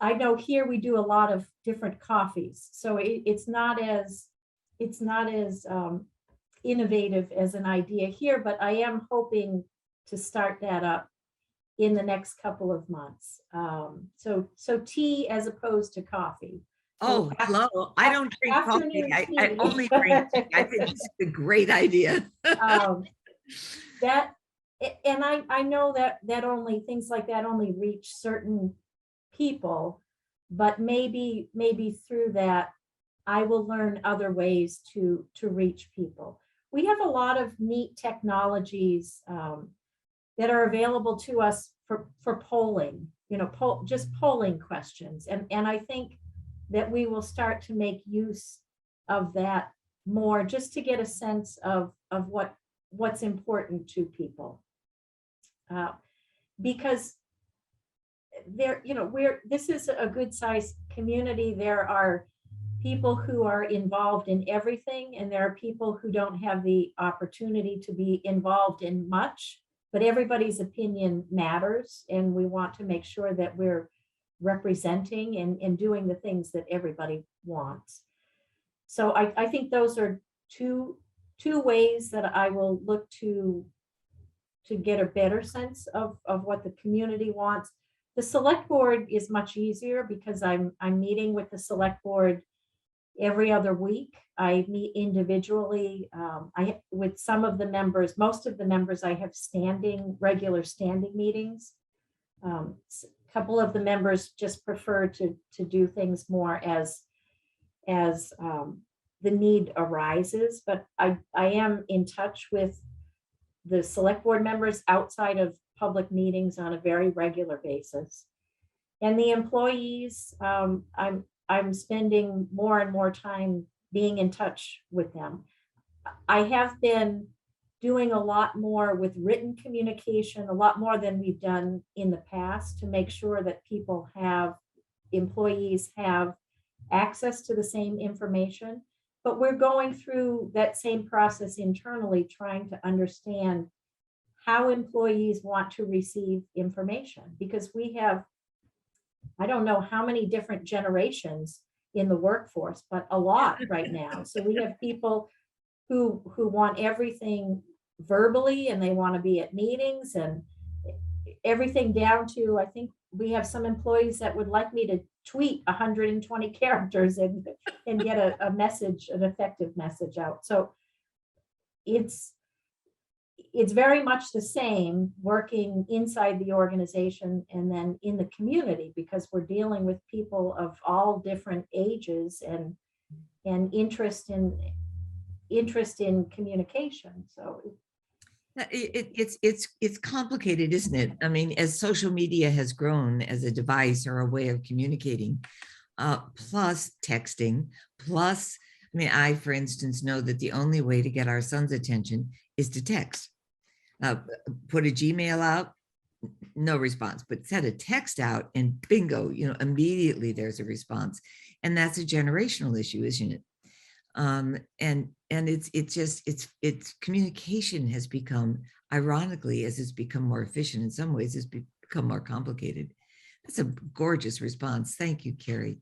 I know here we do a lot of different coffees, so it's not as innovative as an idea here, but I am hoping to start that up in the next couple of months. So tea as opposed to coffee. Oh, hello. I don't drink coffee. I only drink tea. I think it's a great idea. And I know that only things like that only reach certain people, but maybe through that I will learn other ways to reach people. We have a lot of neat technologies that are available to us for polling, just polling questions. And I think that we will start to make use of that more just to get a sense of what's important to people. Because this is a good sized community. There are people who are involved in everything, and there are people who don't have the opportunity to be involved in much, but everybody's opinion matters, and we want to make sure that we're representing and doing the things that everybody wants. So I think those are two ways that I will look to get a better sense of what the community wants. The select board is much easier because I'm meeting with the select board every other week. I meet individually. With some of the members, most of the members, I have regular standing meetings. A couple of the members just prefer to do things more as the need arises. But I am in touch with the select board members outside of public meetings on a very regular basis. And the employees, I'm spending more and more time being in touch with them. I have been doing a lot more with written communication, a lot more than we've done in the past, to make sure that employees have access to the same information. But we're going through that same process internally, trying to understand how employees want to receive information, because we have, I don't know how many different generations in the workforce, but a lot right now. So we have people who want everything verbally, and they want to be at meetings, and everything down to, I think we have some employees that would like me to tweet 120 characters and get a message, an effective message out. So it's very much the same working inside the organization and then in the community, because we're dealing with people of all different ages and interest in communication. So it's complicated, isn't it? I mean, as social media has grown as a device or a way of communicating, plus texting, plus, I mean, I, for instance, know that the only way to get our son's attention is to text. Put a Gmail out, no response, but set a text out and bingo, immediately there's a response. And that's a generational issue, isn't it? And it's communication has become, ironically, as it's become more efficient, in some ways it's become more complicated. That's a gorgeous response. Thank you, Kerry.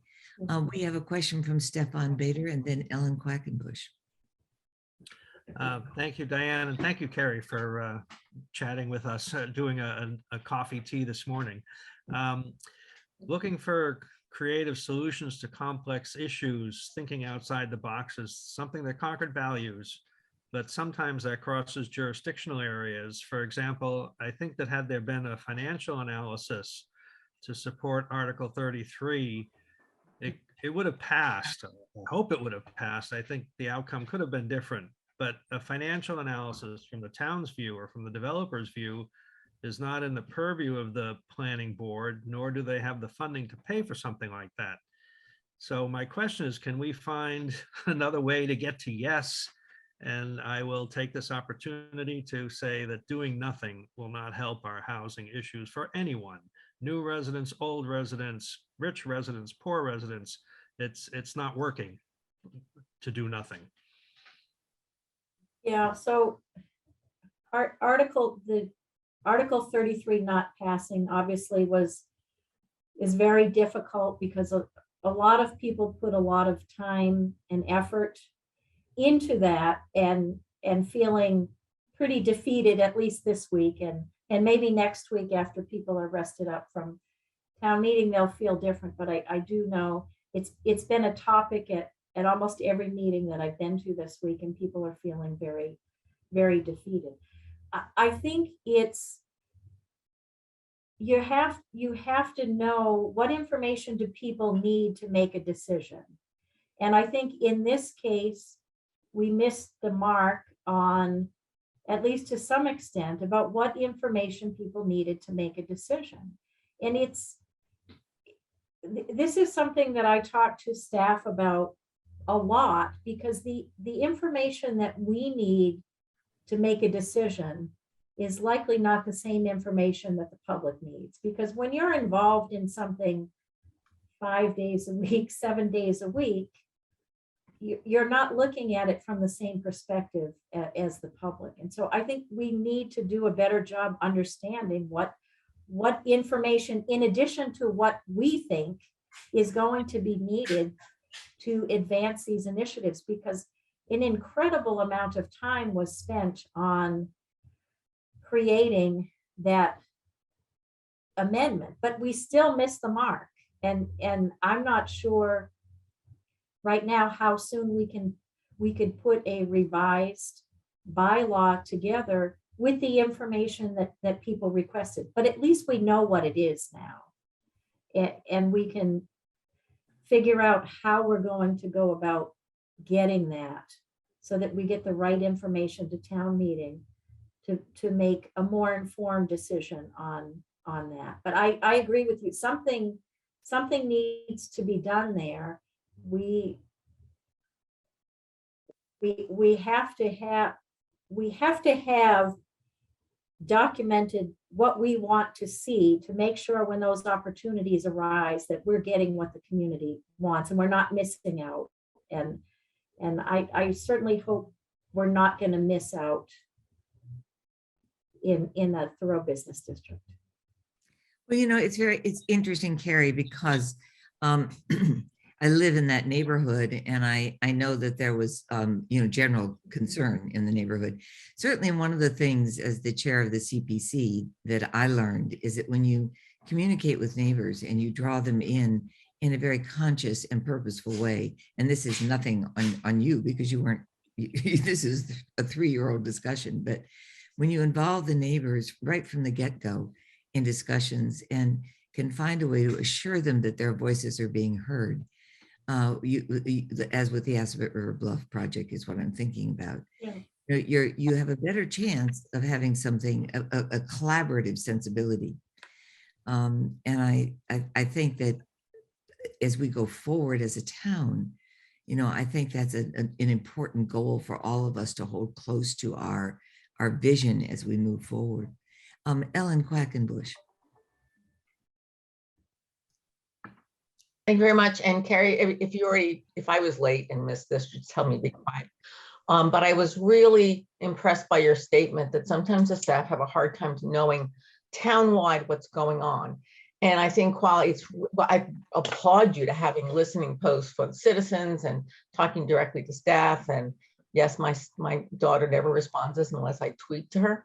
We have a question from Stefan Bader and then Ellen Quackenbush. Thank you, Diane, and thank you, Kerry, for chatting with us, doing a coffee tea this morning. Looking for creative solutions to complex issues, thinking outside the box is something that Concord values, but sometimes that crosses jurisdictional areas. For example, I think that had there been a financial analysis to support Article 33, it would have passed. I hope it would have passed. I think the outcome could have been different, but a financial analysis from the town's view or from the developer's view is not in the purview of the planning board, nor do they have the funding to pay for something like that. So my question is, can we find another way to get to yes? And I will take this opportunity to say that doing nothing will not help our housing issues for anyone. New residents, old residents, rich residents, poor residents. It's not working to do nothing. yeah, so Article 33 not passing obviously is very difficult, because a lot of people put a lot of time and effort into that, and feeling pretty defeated, at least this week, and maybe next week after people are rested up from town meeting, they'll feel different. But I do know it's been a topic at almost every meeting that I've been to this week, and people are feeling very, very defeated. I think you have to know what information do people need to make a decision. And I think in this case, we missed the mark on, at least to some extent, about what information people needed to make a decision. And this is something that I talk to staff about a lot, because the information that we need to make a decision is likely not the same information that the public needs. Because when you're involved in something 5 days a week, 7 days a week, you're not looking at it from the same perspective as the public. And so I think we need to do a better job understanding what information, in addition to what we think is going to be needed to advance these initiatives, because an incredible amount of time was spent on creating that amendment, but we still missed the mark. And I'm not sure right now how soon we could put a revised bylaw together with the information that people requested. But at least we know what it is now, and we can figure out how we're going to go about getting that so that we get the right information to town meeting to make a more informed decision on that. But I agree with you. Something needs to be done there. We have to have documented what we want to see to make sure when those opportunities arise that we're getting what the community wants and we're not missing out. And I certainly hope we're not going to miss out in the Thoreau Business District. Well, it's interesting, Kerry, because I live in that neighborhood, and I know that there was, general concern in the neighborhood. Certainly, one of the things as the chair of the CPC that I learned is that when you communicate with neighbors and you draw them in a very conscious and purposeful way, and this is nothing on you because you weren't, this is a 3-year-old discussion, but when you involve the neighbors right from the get-go in discussions and can find a way to assure them that their voices are being heard, as with the Assabet River Bluff project is what I'm thinking about. Yeah. You have a better chance of having something, a collaborative sensibility. And I think that as we go forward as a town, I think that's an important goal for all of us to hold close to our vision as we move forward. Ellen Quackenbush. Thank you very much. And Kerry, if I was late and missed this, just tell me to be quiet. But I was really impressed by your statement that sometimes the staff have a hard time knowing townwide what's going on. And I think I applaud you to having listening posts for the citizens and talking directly to staff. And yes, my daughter never responds unless I tweet to her.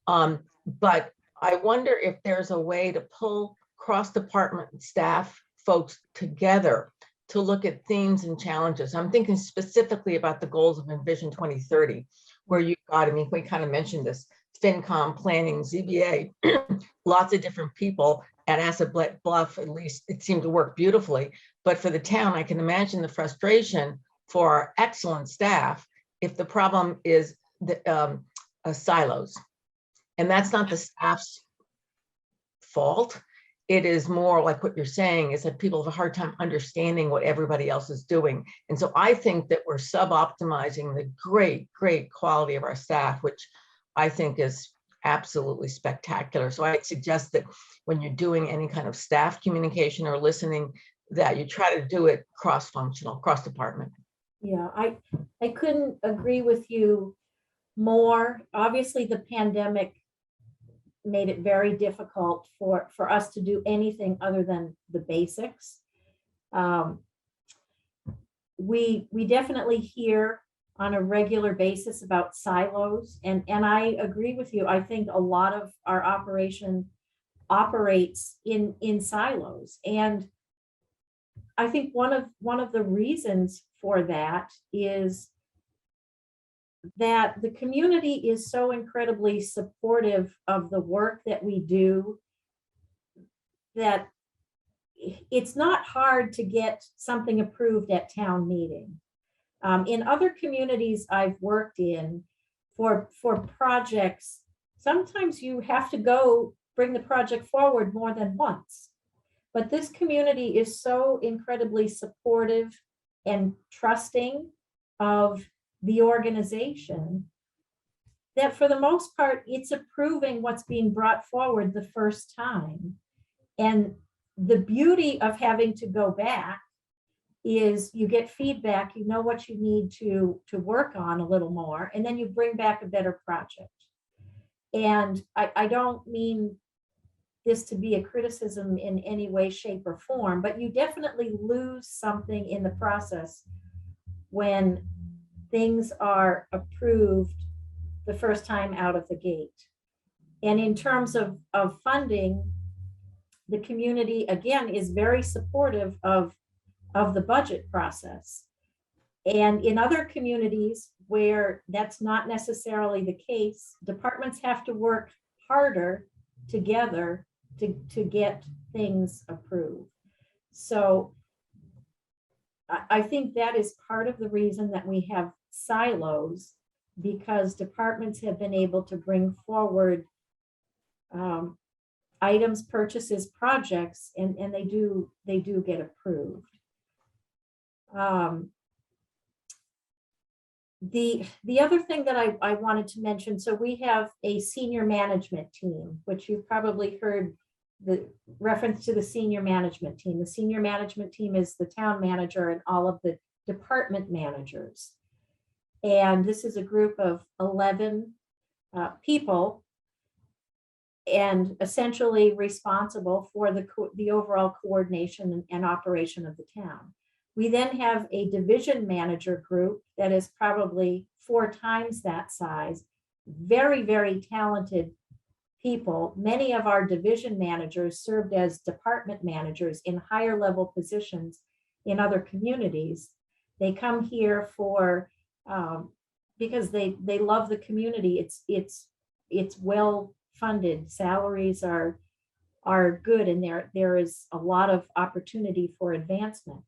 But I wonder if there's a way to pull cross-department staff folks together to look at themes and challenges. I'm thinking specifically about the goals of Envision 2030, where you've got, we kind of mentioned this, FinCom, planning, ZBA, lots of different people at Assabet Bluff. At least it seemed to work beautifully. But for the town, I can imagine the frustration for our excellent staff if the problem is the silos. And that's not the staff's fault. It is more like what you're saying is that people have a hard time understanding what everybody else is doing. And so I think that we're sub-optimizing the great, great quality of our staff, which I think is absolutely spectacular. So I suggest that when you're doing any kind of staff communication or listening, that you try to do it cross-functional, cross-department. Yeah, I couldn't agree with you more. Obviously, the pandemic made it very difficult for us to do anything other than the basics. We definitely hear on a regular basis about silos, and I agree with you. I think a lot of our operation operates in silos, and I think one of the reasons for that is that the community is so incredibly supportive of the work that we do that it's not hard to get something approved at town meeting. In other communities I've worked in for projects, sometimes you have to go bring the project forward more than once. But this community is so incredibly supportive and trusting of the organization that for the most part, it's approving what's being brought forward the first time. And the beauty of having to go back is you get feedback, you know what you need to work on a little more, and then you bring back a better project. And I don't mean this to be a criticism in any way, shape, or form, but you definitely lose something in the process when things are approved the first time out of the gate. And in terms of funding, the community, again, is very supportive of the budget process. And in other communities where that's not necessarily the case, departments have to work harder together to get things approved. So I think that is part of the reason that we have silos, because departments have been able to bring forward items, purchases, projects, and they do get approved. The other thing that I wanted to mention, so we have a senior management team, which you've probably heard the reference to the senior management team. The senior management team is the town manager and all of the department managers. And this is a group of 11 people, and essentially responsible for the overall coordination and operation of the town. We then have a division manager group that is probably 4 times that size. Very, very talented people. Many of our division managers served as department managers in higher level positions in other communities. They come here for because they love the community. It's well funded. Salaries are good, and there is a lot of opportunity for advancement.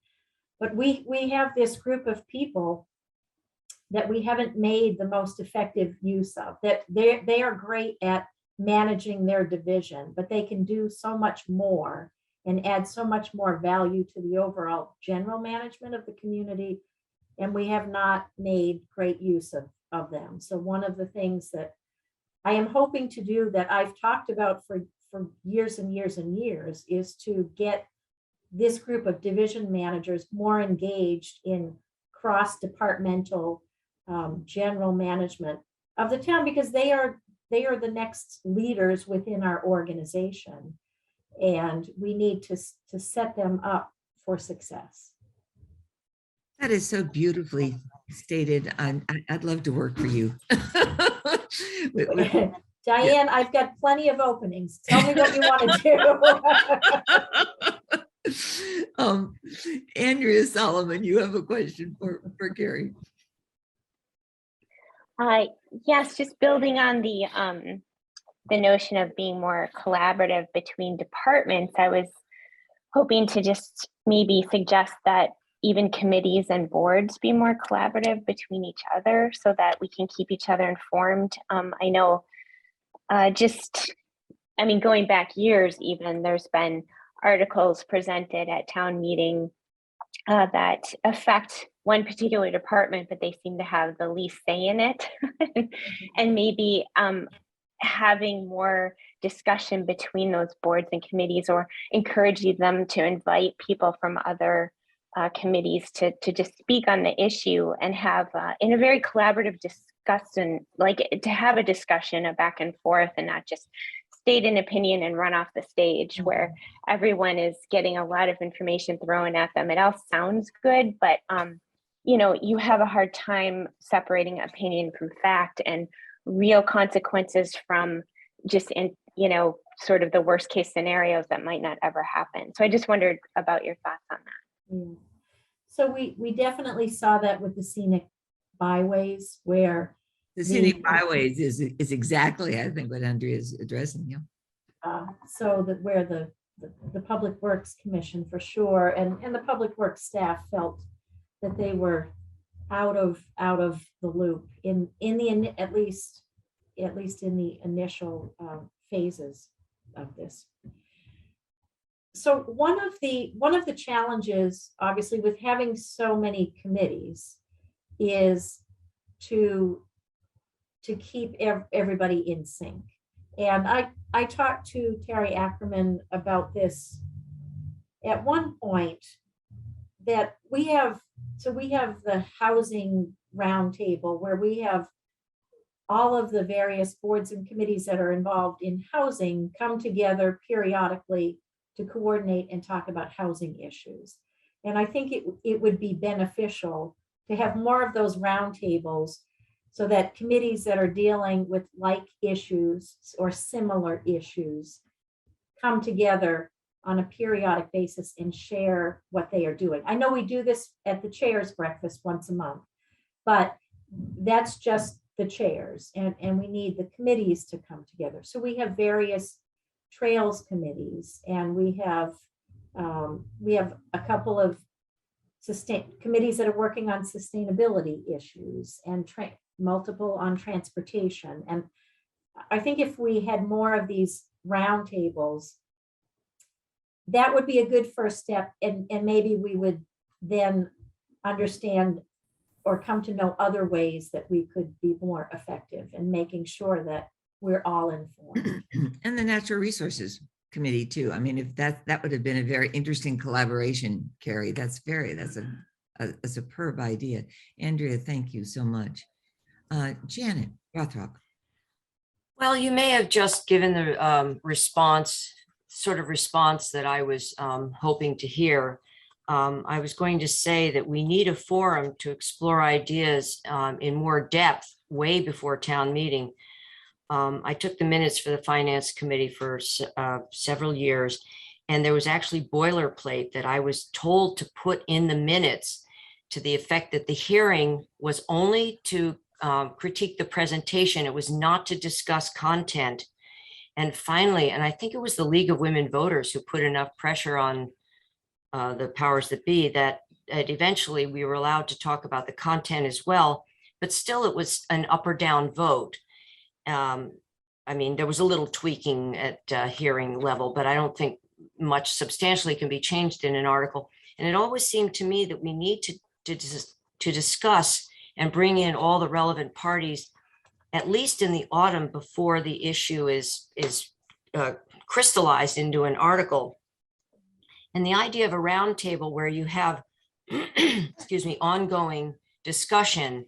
But we have this group of people that we haven't made the most effective use of. That they are great at managing their division, but they can do so much more and add so much more value to the overall general management of the community. And we have not made great use of them. So one of the things that I am hoping to do, that I've talked about for years and years and years, is to get this group of division managers more engaged in cross-departmental general management of the town, because they are the next leaders within our organization, and we need to set them up for success. That is so beautifully stated. I'd love to work for you. Diane, I've got plenty of openings. Tell me what you want to do. Andrea Solomon, you have a question for Kerry. Yes, just building on the notion of being more collaborative between departments, I was hoping to just maybe suggest that even committees and boards be more collaborative between each other so that we can keep each other informed. I know going back years even, there's been articles presented at town meeting that affect one particular department, but they seem to have the least say in it. And maybe having more discussion between those boards and committees, or encouraging them to invite people from other committees to just speak on the issue and have in a very collaborative discussion, like to have a discussion, a back and forth, and not just state an opinion and run off the stage where everyone is getting a lot of information thrown at them. It all sounds good, but you have a hard time separating opinion from fact and real consequences from just sort of the worst case scenarios that might not ever happen. So I just wondered about your thoughts on that. Yeah. So we definitely saw that with the scenic byways, where the scenic byways is exactly, I think, what Andrea is addressing. Yeah. So that where the Public Works Commission, for sure, and the Public Works staff felt that they were out of the loop at least in the initial phases of this. So one of the challenges, obviously, with having so many committees is to keep everybody in sync. And I talked to Terry Ackerman about this at one point, that we have the housing roundtable, where we have all of the various boards and committees that are involved in housing come together periodically to coordinate and talk about housing issues. And I think it would be beneficial to have more of those roundtables, so that committees that are dealing with like issues or similar issues come together on a periodic basis and share what they are doing. I know we do this at the chairs breakfast once a month, but that's just the chairs, and we need the committees to come together. So we have various trails committees, and we have a couple of committees that are working on sustainability issues and multiple on transportation. And I think if we had more of these roundtables, that would be a good first step. And maybe we would then understand or come to know other ways that we could be more effective in making sure that we're all informed. And the Natural Resources Committee too. I mean, if that would have been a very interesting collaboration, Kerry. That's a superb idea. Andrea, thank you so much. Janet Rothrock. Well, you may have just given the response that I was hoping to hear. I was going to say that we need a forum to explore ideas in more depth way before town meeting. I took the minutes for the Finance Committee for several years, and there was actually boilerplate that I was told to put in the minutes to the effect that the hearing was only to critique the presentation. It was not to discuss content. And finally, and I think it was the League of Women Voters who put enough pressure on the powers that be that eventually we were allowed to talk about the content as well, but still it was an up or down vote. I mean, there was a little tweaking at hearing level, but I don't think much substantially can be changed in an article. And it always seemed to me that we need to discuss and bring in all the relevant parties, at least in the autumn before the issue is crystallized into an article. And the idea of a roundtable where you have, excuse me, ongoing discussion,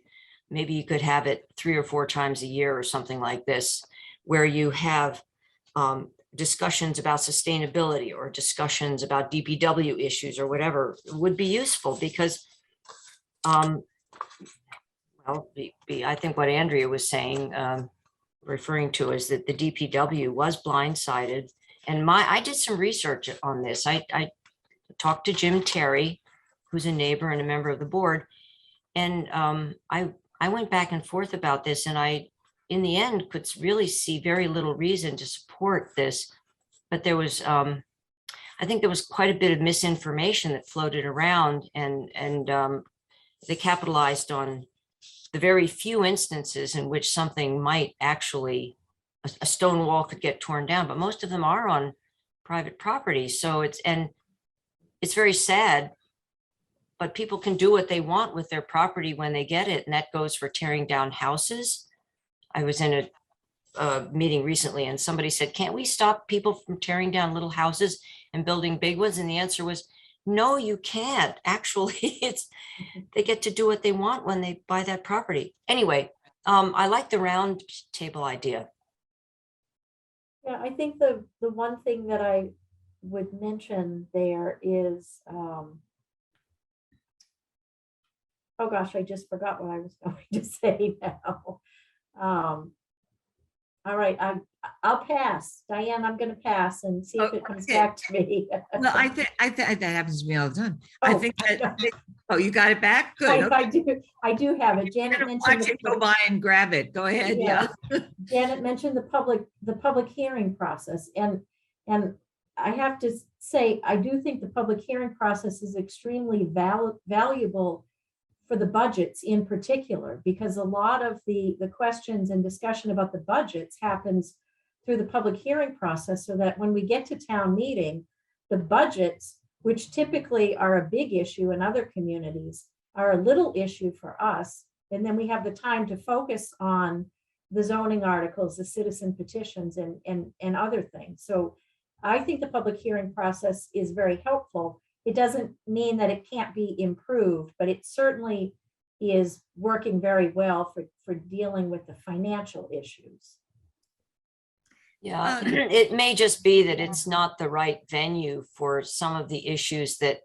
maybe you could have it 3 or 4 times a year or something like this, where you have discussions about sustainability or discussions about DPW issues or whatever would be useful because, well, I think what Andrea was saying, referring to is that the DPW was blindsided. And I did some research on this. I talked to Jim Terry, who's a neighbor and a member of the board. And I went back and forth about this, and I, in the end, could really see very little reason to support this. But there was, I think there was quite a bit of misinformation that floated around, and they capitalized on the very few instances in which something might actually, a stone wall could get torn down, but most of them are on private property. So it's very sad, but people can do what they want with their property when they get it. And that goes for tearing down houses. I was in a meeting recently and somebody said, can't we stop people from tearing down little houses and building big ones? And the answer was, no, you can't. Actually, they get to do what they want when they buy that property. Anyway, I like the round table idea. Yeah, I think the one thing that I would mention there is, oh gosh, I just forgot what I was going to say now. All right, I'll pass. Diane, I'm going to pass and see if it comes back to me. Well, I think that happens to me all the time. I Oh, think I that, know. oh, you got it back? Good. Okay. I do have it. I'm Janet gonna mentioned, watch it go by and grab it. Go ahead. Yeah. Janet mentioned the public hearing process. And I have to say, I do think the public hearing process is extremely valuable for the budgets in particular, because a lot of the questions and discussion about the budgets happens through the public hearing process, so that when we get to town meeting, the budgets, which typically are a big issue in other communities, are a little issue for us. And then we have the time to focus on the zoning articles, the citizen petitions, and other things. So I think the public hearing process is very helpful. It doesn't mean that it can't be improved, but it certainly is working very well for dealing with the financial issues. Yeah, it may just be that it's not the right venue for some of the issues that,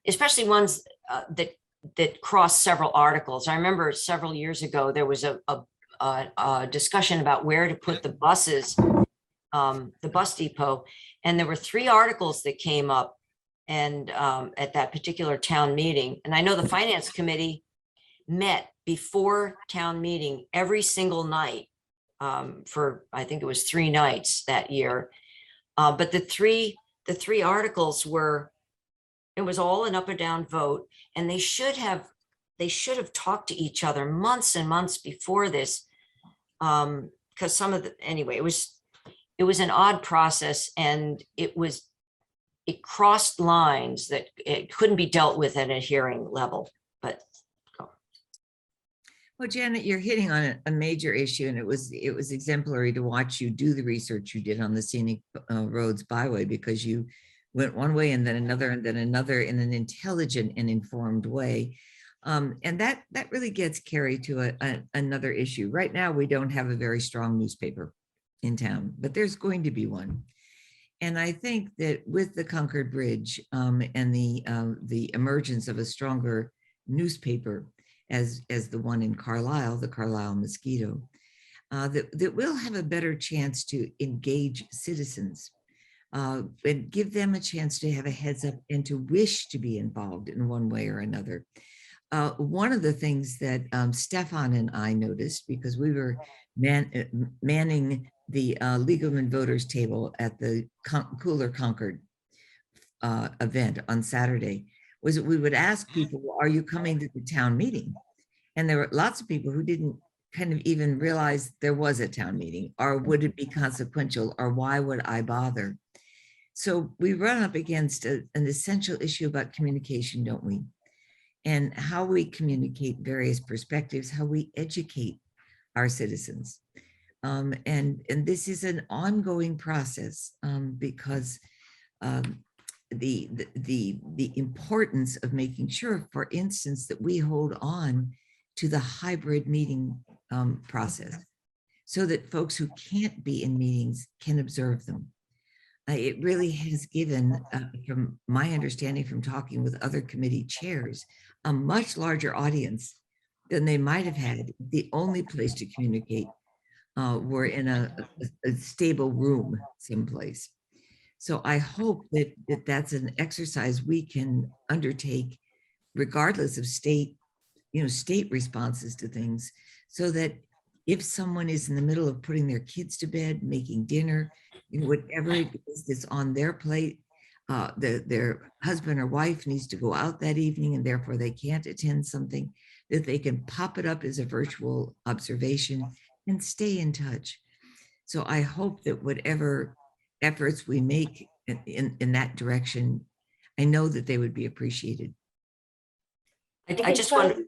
especially ones that cross several articles. I remember several years ago, there was a discussion about where to put the buses, the bus depot. And there were 3 articles that came up and at that particular town meeting. And I know the Finance Committee met before town meeting every single night for, I think it was 3 nights that year. But the three articles were It was all an up or down vote, and they should have talked to each other months and months before this. Because anyway, it was an odd process, and it crossed lines that it couldn't be dealt with at a hearing level, but. Well, Janet, you're hitting on a major issue, and it was exemplary to watch you do the research you did on the scenic roads byway, because you went one way and then another in an intelligent and informed way. And that really gets Kerry to another issue. Right now, we don't have a very strong newspaper in town, but there's going to be one. And I think that with the Concord Bridge and the emergence of a stronger newspaper as the one in Carlisle, the Carlisle Mosquito, that we'll have a better chance to engage citizens and give them a chance to have a heads up and to wish to be involved in one way or another. One of the things that Stefan and I noticed, because we were manning the League of Women Voters table at the Cooler Concord event on Saturday, was that we would ask people, are you coming to the town meeting? And there were lots of people who didn't kind of even realize there was a town meeting, or would it be consequential, or why would I bother? So we run up against an essential issue about communication, don't we? And how we communicate various perspectives, how we educate our citizens. And this is an ongoing process because the importance of making sure, for instance, that we hold on to the hybrid meeting process so that folks who can't be in meetings can observe them. It really has given, from my understanding from talking with other committee chairs, a much larger audience than they might have had. The only place to communicate were in a stable room someplace. So I hope that that's an exercise we can undertake regardless of state responses to things, so that if someone is in the middle of putting their kids to bed, making dinner, whatever it is that's on their plate, their husband or wife needs to go out that evening and therefore they can't attend something, that they can pop it up as a virtual observation and stay in touch. So I hope that whatever efforts we make in that direction, I know that they would be appreciated. I just want to.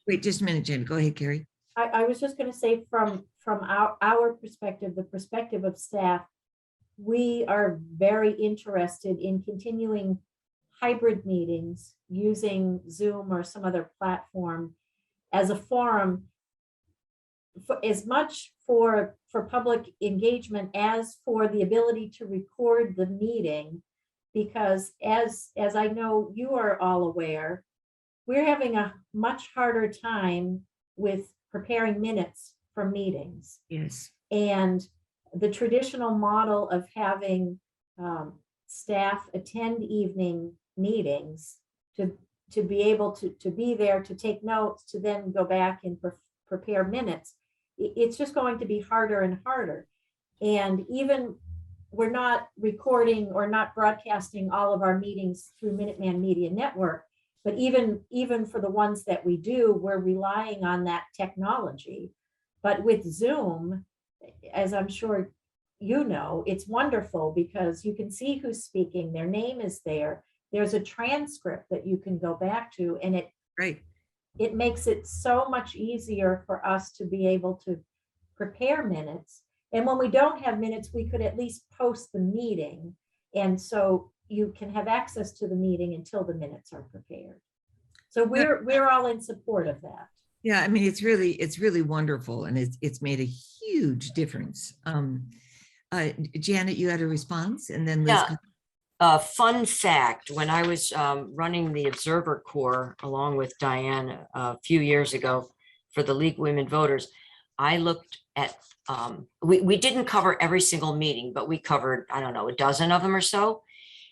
Wait just a minute, Jen. Go ahead, Kerry. I was just going to say from our perspective, the perspective of staff, we are very interested in continuing hybrid meetings using Zoom or some other platform as a forum for as much for public engagement as for the ability to record the meeting, because as I know you are all aware, we're having a much harder time with preparing minutes for meetings. Yes. And the traditional model of having staff attend evening meetings to be able to be there, to take notes, to then go back and prepare minutes, it's just going to be harder and harder. And even we're not recording or not broadcasting all of our meetings through Minuteman Media Network, but even for the ones that we do, we're relying on that technology. But with Zoom, as I'm sure you know, it's wonderful because you can see who's speaking, their name is there. There's a transcript that you can go back to, and it makes it so much easier for us to be able to prepare minutes. And when we don't have minutes, we could at least post the meeting. And so you can have access to the meeting until the minutes are prepared. So we're all in support of that. Yeah, I mean, it's really wonderful, and it's made a huge difference. Janet, you had a response, and then Liz. Yeah. Fun fact, when I was running the Observer Corps along with Diane a few years ago for the League of Women Voters, I looked at, we didn't cover every single meeting, but we covered, I don't know, a dozen of them or so.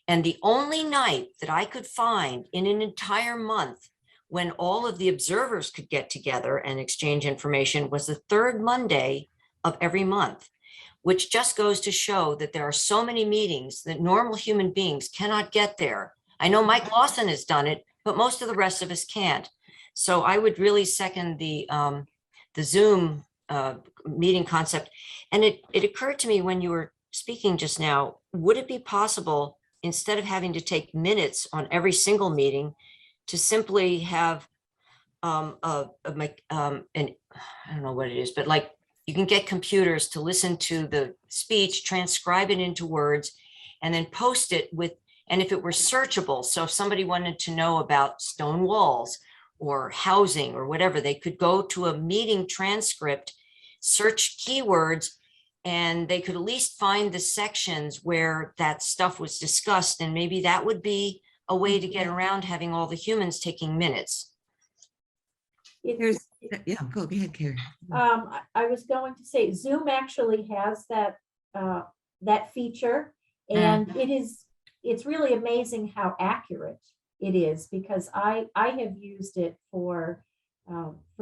And the only night that I could find in an entire month when all of the observers could get together and exchange information was the third Monday of every month, which just goes to show that there are so many meetings that normal human beings cannot get there, I know Mike Lawson has done it, but most of the rest of us can't. So I would really second the Zoom meeting concept. And it occurred to me when you were speaking just now, would it be possible, instead of having to take minutes on every single meeting, to simply have I don't know what it is, but like you can get computers to listen to the speech, transcribe it into words, and then post it with, and if it were searchable, so if somebody wanted to know about stone walls or housing or whatever, they could go to a meeting transcript, search keywords, and they could at least find the sections where that stuff was discussed. And maybe that would be a way to get around having all the humans taking minutes. There's, yeah, go ahead, Kerry. I was going to say Zoom actually has that that feature, and it's really amazing how accurate it is, because I have used it for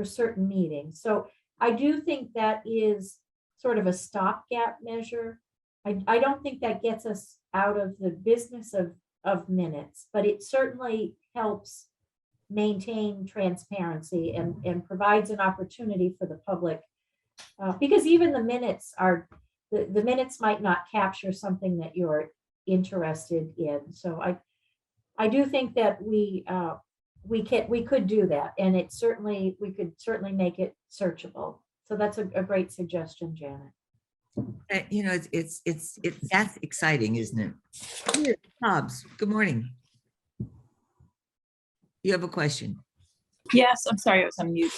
certain meetings. So I do think that is sort of a stopgap measure. I don't think that gets us out of the business of minutes, but it certainly helps maintain transparency and provides an opportunity for the public, because even the minutes are, the minutes might not capture something that you're interested in. So I do think that we could do that, and we could certainly make it searchable. So that's a great suggestion, Janet. You know, it's that's exciting, isn't it? Here, Hobbs, good morning. You have a question? Yes, I'm sorry, I was on mute.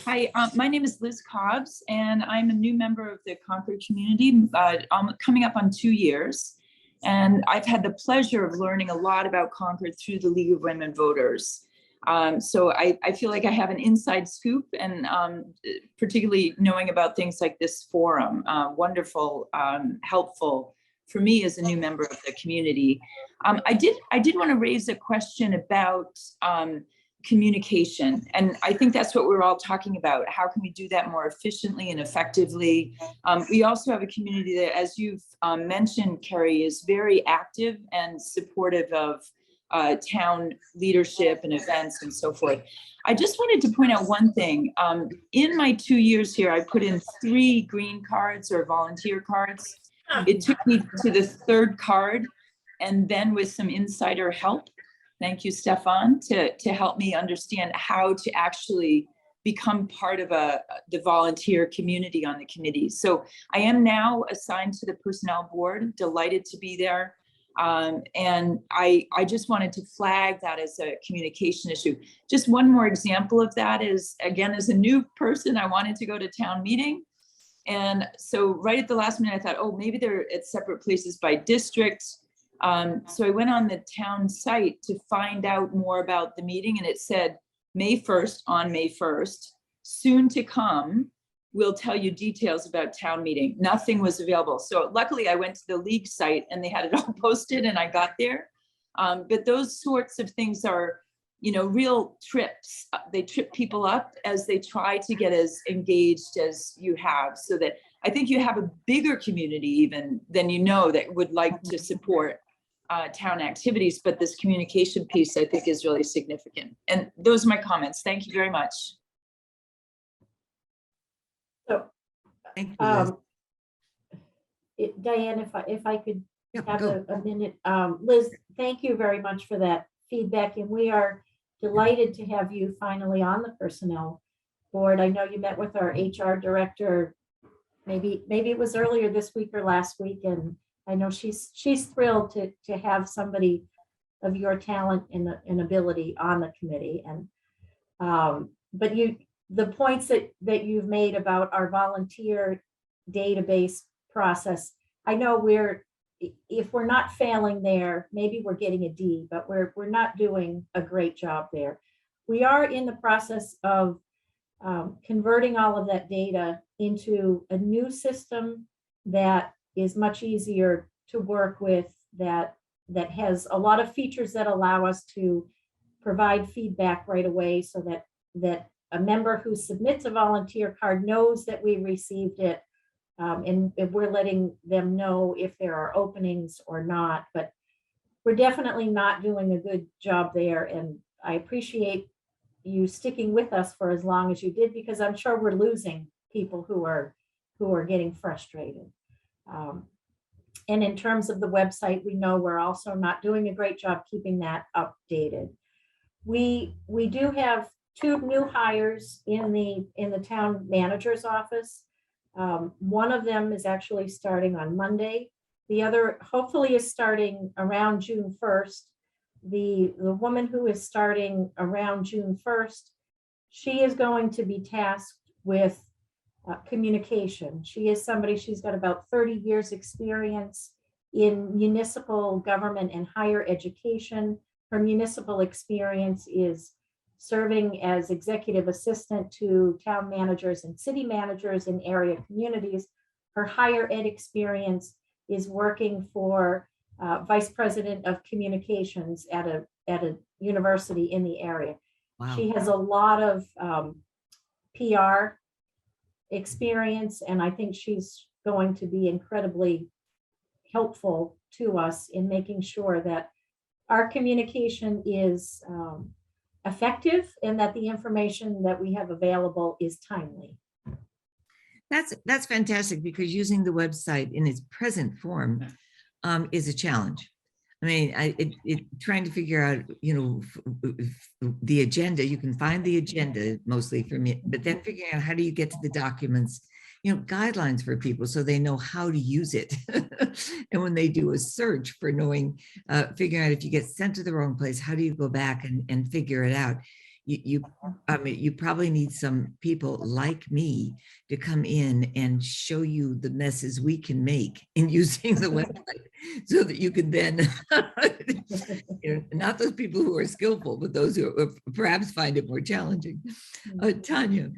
Hi, my name is Liz Cobbs, and I'm a new member of the Concord community. I'm coming up on 2 years, and I've had the pleasure of learning a lot about Concord through the League of Women Voters. So I feel like I have an inside scoop, and particularly knowing about things like this forum, wonderful, helpful for me as a new member of the community. I did want to raise a question about communication, and I think that's what we're all talking about. How can we do that more efficiently and effectively? We also have a community that, as you've mentioned, Kerry, is very active and supportive of town leadership and events and so forth. I just wanted to point out one thing. In my 2 years here, I put in 3 green cards or volunteer cards. It took me to the 3rd card, and then with some insider help, thank you, Stefan, to help me understand how to actually become part of the volunteer community on the committee. So I am now assigned to the personnel board, delighted to be there. And I just wanted to flag that as a communication issue. Just one more example of that is, again, as a new person, I wanted to go to town meeting. And so right at the last minute, I thought, oh, maybe they're at separate places by district. So I went on the town site to find out more about the meeting, and it said May 1st on May 1st, soon to come. We'll tell you details about town meeting. Nothing was available. So luckily I went to the league site and they had it all posted and I got there. But those sorts of things are, you know, real trips. They trip people up as they try to get as engaged as you have, so that I think you have a bigger community even than you know that would like to support town activities. But this communication piece I think is really significant. And those are my comments. Thank you very much. So, Thank you, Liz. Diane, if I could Yep, have go. a minute. Liz, thank you very much for that feedback, and we are delighted to have you finally on the personnel board. I know you met with our HR director, maybe it was earlier this week or last week, and I know she's thrilled to have somebody of your talent and ability on the committee. And but the points that you've made about our volunteer database process, I know if we're not failing there, maybe we're getting a D, but we're not doing a great job there. We are in the process of converting all of that data into a new system that is much easier to work with, that has a lot of features that allow us to provide feedback right away, so that a member who submits a volunteer card knows that we received it. And we're letting them know if there are openings or not. But we're definitely not doing a good job there. And I appreciate you sticking with us for as long as you did, because I'm sure we're losing people who are getting frustrated. And in terms of the website, we know we're also not doing a great job keeping that updated. We do have 2 new hires in the town manager's office. One of them is actually starting on Monday. The other hopefully is starting around June 1st. The woman who is starting around June 1st, she is going to be tasked with communication. She is somebody, she's got about 30 years experience in municipal government and higher education. Her municipal experience is serving as executive assistant to town managers and city managers in area communities. Her higher ed experience is working for vice president of communications at a university in the area. Wow. She has a lot of PR experience, and I think she's going to be incredibly helpful to us in making sure that our communication is effective and that the information that we have available is timely. That's fantastic, because using the website in its present form is a challenge. I mean, trying to figure out, the agenda. You can find the agenda mostly for me, but then figuring out how do you get to the documents, guidelines for people so they know how to use it. And when they do a search for knowing, figuring out if you get sent to the wrong place, how do you go back and figure it out? You probably need some people like me to come in and show you the messes we can make in using the website, so that you can then, not those people who are skillful, but those who perhaps find it more challenging. Tanya.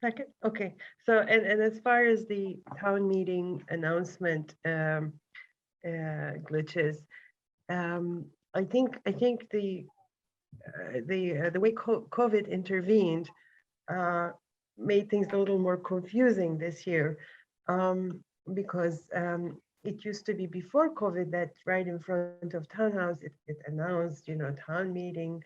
Second, okay. So, and as far as the town meeting announcement glitches, I think the way COVID intervened made things a little more confusing this year, because it used to be before COVID that right in front of Townhouse it announced, town meeting,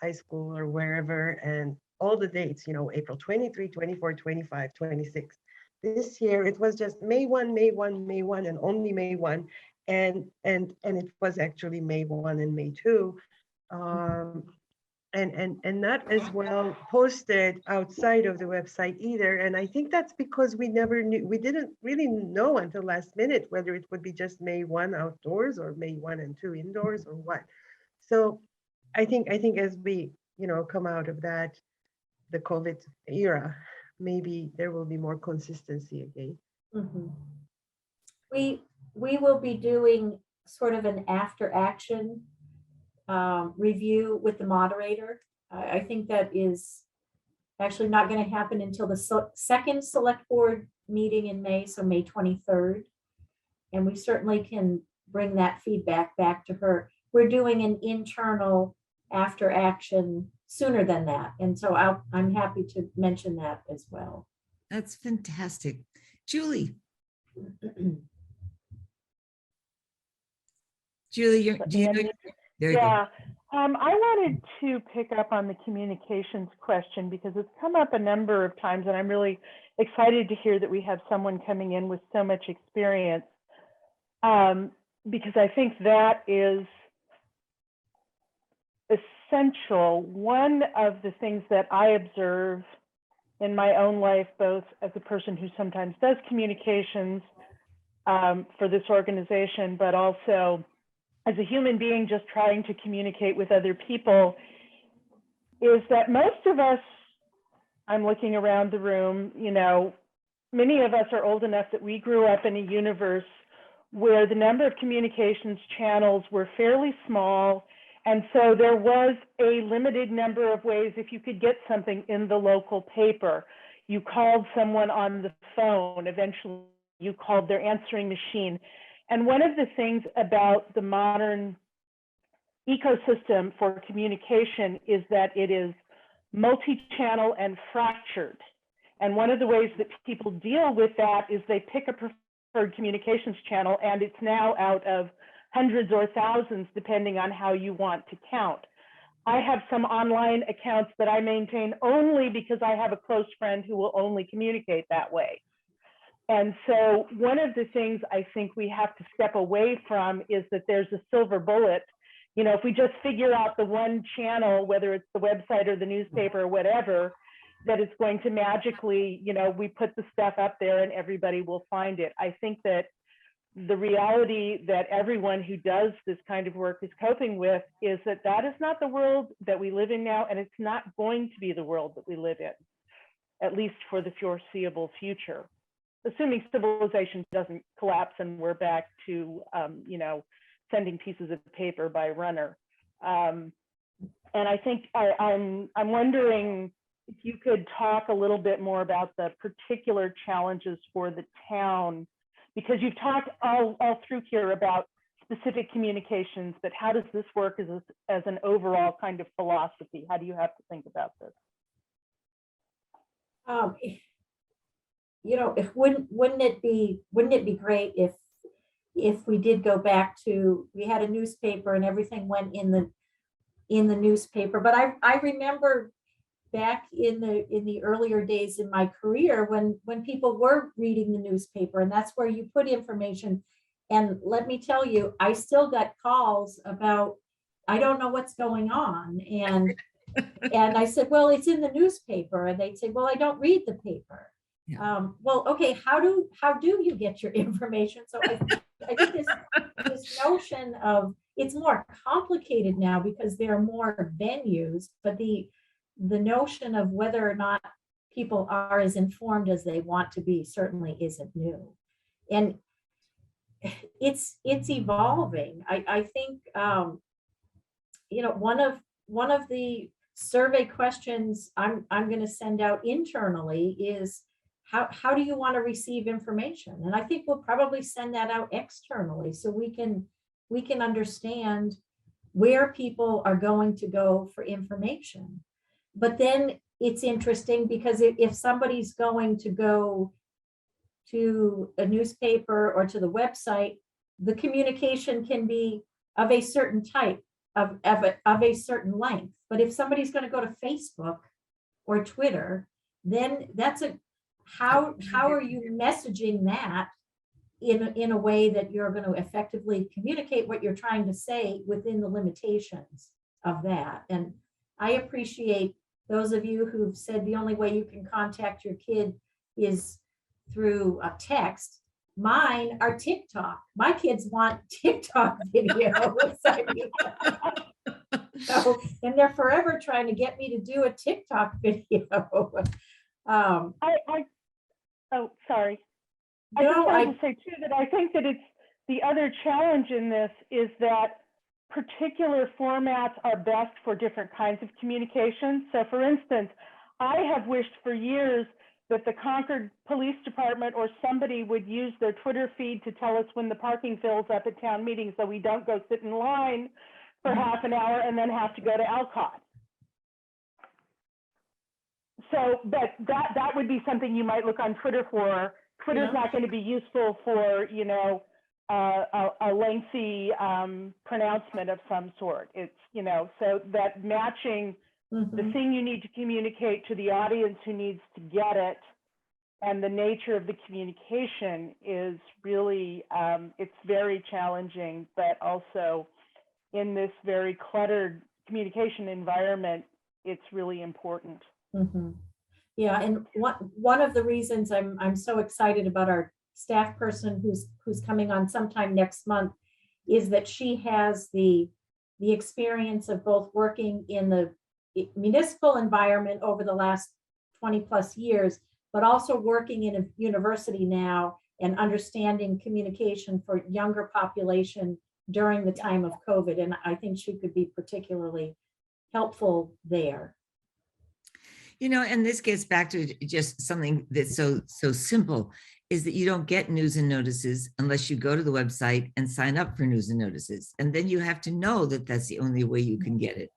high school or wherever, and all the dates, April 23, 24, 25, 26. This year it was just May 1, May 1, May 1, and only May 1. And it was actually May 1 and May 2, and not as well posted outside of the website either. And I think that's because we didn't really know until last minute whether it would be just May 1 outdoors or May 1 and 2 indoors or what. So I think as we come out of that, the COVID era, maybe there will be more consistency again. Mm-hmm. We will be doing sort of an after action review with the moderator. I think that is actually not going to happen until the second select board meeting in May, so May 23rd. And we certainly can bring that feedback back to her. We're doing an internal after action sooner than that. And so I'm happy to mention that as well. That's fantastic. Julie. Julie, there you go. I wanted to pick up on the communications question because it's come up a number of times, and I'm really excited to hear that we have someone coming in with so much experience, because I think that is essential. One of the things that I observe in my own life, both as a person who sometimes does communications for this organization, but also as a human being just trying to communicate with other people, is that most of us, I'm looking around the room, many of us are old enough that we grew up in a universe where the number of communications channels were fairly small. And so there was a limited number of ways if you could get something in the local paper. You called someone on the phone, eventually you called their answering machine. And one of the things about the modern ecosystem for communication is that it is multi-channel and fractured. And one of the ways that people deal with that is they pick a preferred communications channel, and it's now out of hundreds or thousands, depending on how you want to count. I have some online accounts that I maintain only because I have a close friend who will only communicate that way. And so one of the things I think we have to step away from is that there's a silver bullet. You know, if we just figure out the one channel, whether it's the website or the newspaper or whatever, that it's going to magically, you know, we put the stuff up there and everybody will find it. I think that the reality that everyone who does this kind of work is coping with is that that is not the world that we live in now, and it's not going to be the world that we live in, at least for the foreseeable future, assuming civilization doesn't collapse and we're back to, you know, sending pieces of paper by runner. And I think I'm wondering if you could talk a little bit more about the particular challenges for the town, because you've talked all through here about specific communications, but how does this work as an overall kind of philosophy? How do you have to think about this? You know, wouldn't it be great if we did go back to, we had a newspaper and everything went in the newspaper. But I remember back in the earlier days in my career when people were reading the newspaper, and that's where you put information. And let me tell you, I still got calls about, I don't know what's going on. And I said, well, it's in the newspaper. And they'd say, well, I don't read the paper. Yeah. Well, okay, how do you get your information? So I think this notion of, it's more complicated now because there are more venues, but the notion of whether or not people are as informed as they want to be certainly isn't new. And it's evolving. I think, you know, one of the survey questions I'm going to send out internally is, how do you want to receive information? And I think we'll probably send that out externally so we can understand where people are going to go for information. But then it's interesting because if somebody's going to go to a newspaper or to the website, the communication can be of a certain type, of a certain length. But if somebody's going to go to Facebook or Twitter, then that's how are you messaging that in a way that you're going to effectively communicate what you're trying to say within the limitations of that? And I appreciate those of you who've said the only way you can contact your kid is through a text. Mine are TikTok. My kids want TikTok videos. I mean, so, and they're forever trying to get me to do a TikTok video. Oh, sorry. I No, just wanted to say too that I think that it's the other challenge in this is that particular formats are best for different kinds of communication. So for instance, I have wished for years that the Concord Police Department or somebody would use their Twitter feed to tell us when the parking fills up at town meetings so we don't go sit in line for half an hour and then have to go to Alcott. So, but that would be something you might look on Twitter for. Twitter's not going to be useful for, you know, a lengthy pronouncement of some sort. It's, you know, so that matching the thing you need to communicate to the audience who needs to get it and the nature of the communication is really, it's very challenging, but also in this very cluttered communication environment, it's really important. Yeah, and one of the reasons I'm so excited about our staff person who's coming on sometime next month is that she has the experience of both working in the municipal environment over the last 20 plus years, but also working in a university now and understanding communication for younger population during the time of COVID. And I think she could be particularly helpful there. You know, and this gets back to just something that's so simple, is that you don't get news and notices unless you go to the website and sign up for news and notices. And then you have to know that that's the only way you can get it.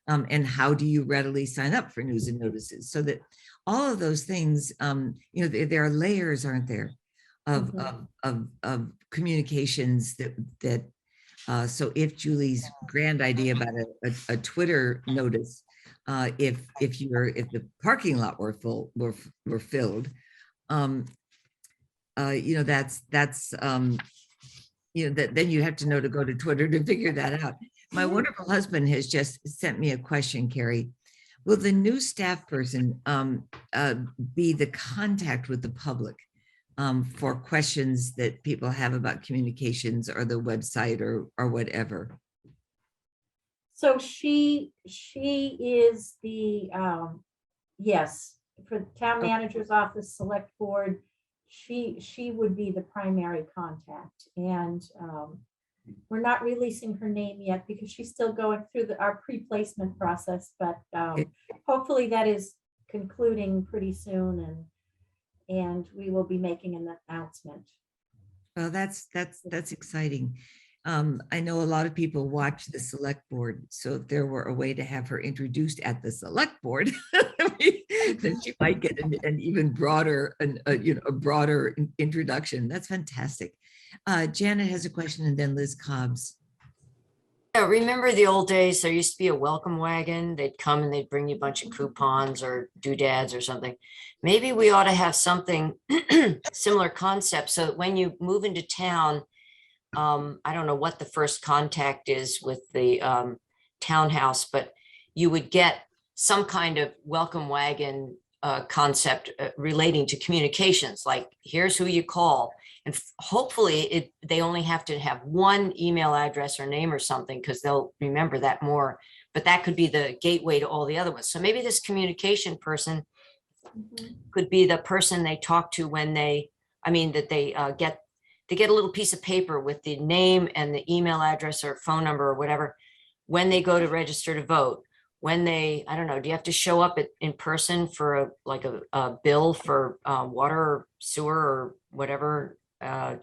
And how do you readily sign up for news and notices? So that all of those things, you know, there are layers, aren't there, of, Mhm. of communications so if Julie's grand idea about a Twitter notice, if the parking lot were full, were filled, then you have to know to go to Twitter to figure that out. My wonderful husband has just sent me a question, Kerry. Will the new staff person be the contact with the public for questions that people have about communications or the website or whatever? So she is the, yes, for the town manager's office, select board, she would be the primary contact. And we're not releasing her name yet because she's still going through our pre-placement process, but hopefully that is concluding pretty soon, and we will be making an announcement. Well, that's exciting. I know a lot of people watch the select board, so if there were a way to have her introduced at the select board, then she might get an even broader, a broader introduction. That's fantastic. Janet has a question, and then Liz Cobbs. Yeah, remember the old days? There used to be a welcome wagon. They'd come and they'd bring you a bunch of coupons or doodads or something. Maybe we ought to have something similar concept so that when you move into town, I don't know what the first contact is with the townhouse, but you would get some kind of welcome wagon concept relating to communications, like here's who you call. And hopefully they only have to have one email address or name or something because they'll remember that more. But that could be the gateway to all the other ones. So maybe this communication person could be the person they talk to when they get a little piece of paper with the name and the email address or phone number or whatever when they go to register to vote. When they, I don't know, do you have to show up in person for a bill for water or sewer or whatever?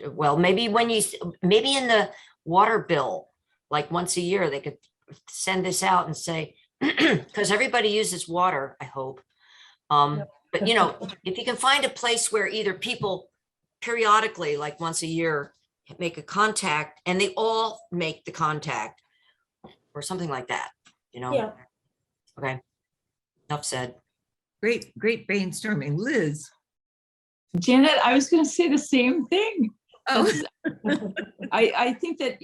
Well, maybe in the water bill, like once a year, they could send this out and say, because everybody uses water, I hope. But if you can find a place where either people periodically, like once a year, make a contact and they all make the contact or something like that, Yeah. Okay, enough said. Great brainstorming. Liz. Janet, I was going to say the same thing. Oh. I think that,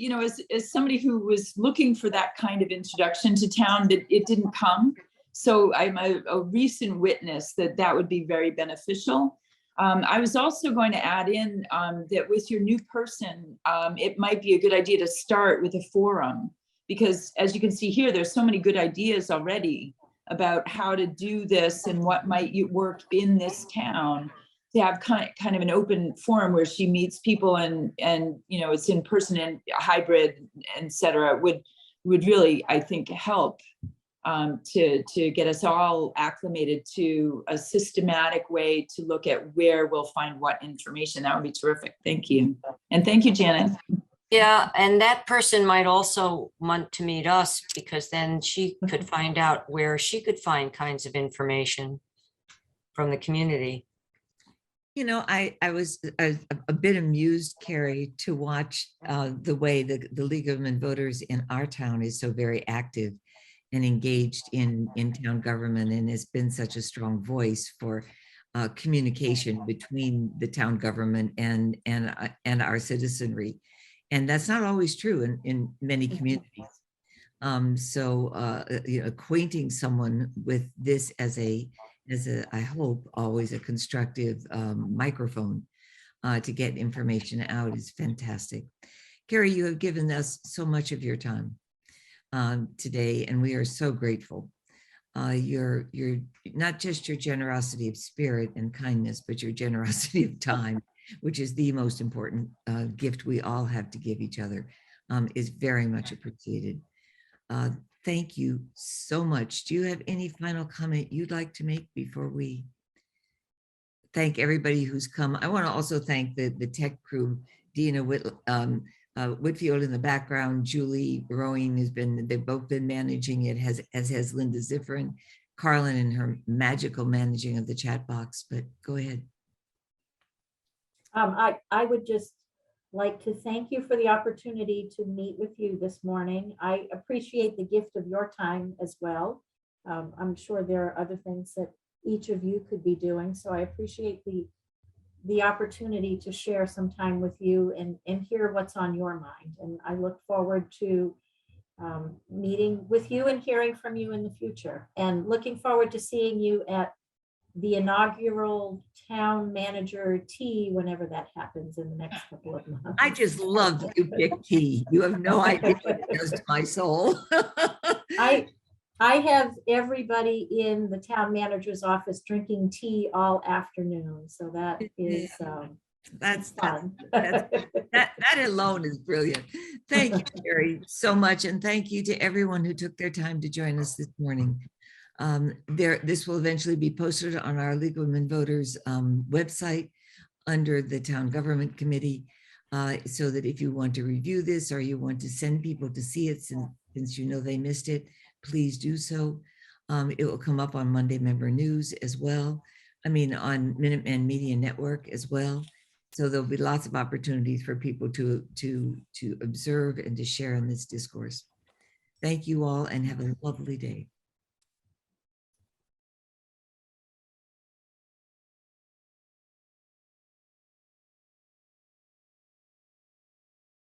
as somebody who was looking for that kind of introduction to town, that it didn't come. So I'm a recent witness that would be very beneficial. I was also going to add in that with your new person, it might be a good idea to start with a forum, because as you can see here, there's so many good ideas already about how to do this and what might work in this town. To have kind of an open forum where she meets people and it's in person and hybrid, et cetera, would really, I think, help to get us all acclimated to a systematic way to look at where we'll find what information. That would be terrific. Thank you. And thank you, Janet. Yeah, and that person might also want to meet us because then she could find out where she could find kinds of information from the community. I was a bit amused, Kerry, to watch the way the League of Women Voters in our town is so very active and engaged in town government and has been such a strong voice for communication between the town government and our citizenry. And that's not always true in many communities. Acquainting someone with this as a, I hope, always a constructive microphone to get information out is fantastic. Kerry, you have given us so much of your time today, and we are so grateful. Your not just your generosity of spirit and kindness, but your generosity of time, which is the most important gift we all have to give each other, is very much appreciated. Thank you so much. Do you have any final comment you'd like to make before we thank everybody who's come? I want to also thank the tech crew, Dina Whitfield in the background, Julie Rowing they've both been managing it, as has Linda Zifrin, Carlin and her magical managing of the chat box, but go ahead. I would just like to thank you for the opportunity to meet with you this morning. I appreciate the gift of your time as well. I'm sure there are other things that each of you could be doing, so I appreciate the opportunity to share some time with you and hear what's on your mind. And I look forward to meeting with you and hearing from you in the future, and looking forward to seeing you at the inaugural town manager tea, whenever that happens in the next couple of months. I just love that you pick tea. You have no idea what it does to my soul. I have everybody in the town manager's office drinking tea all afternoon, so that is That's fun. that alone is brilliant. Thank you, Kerry, so much. And thank you to everyone who took their time to join us this morning. This will eventually be posted on our League of Women Voters website under the Town Government Committee, so that if you want to review this or you want to send people to see it since you know they missed it, please do so. It will come up on Monday Member News as well. I mean, on Minuteman Media Network as well. So there'll be lots of opportunities for people to observe and to share in this discourse. Thank you all and have a lovely day.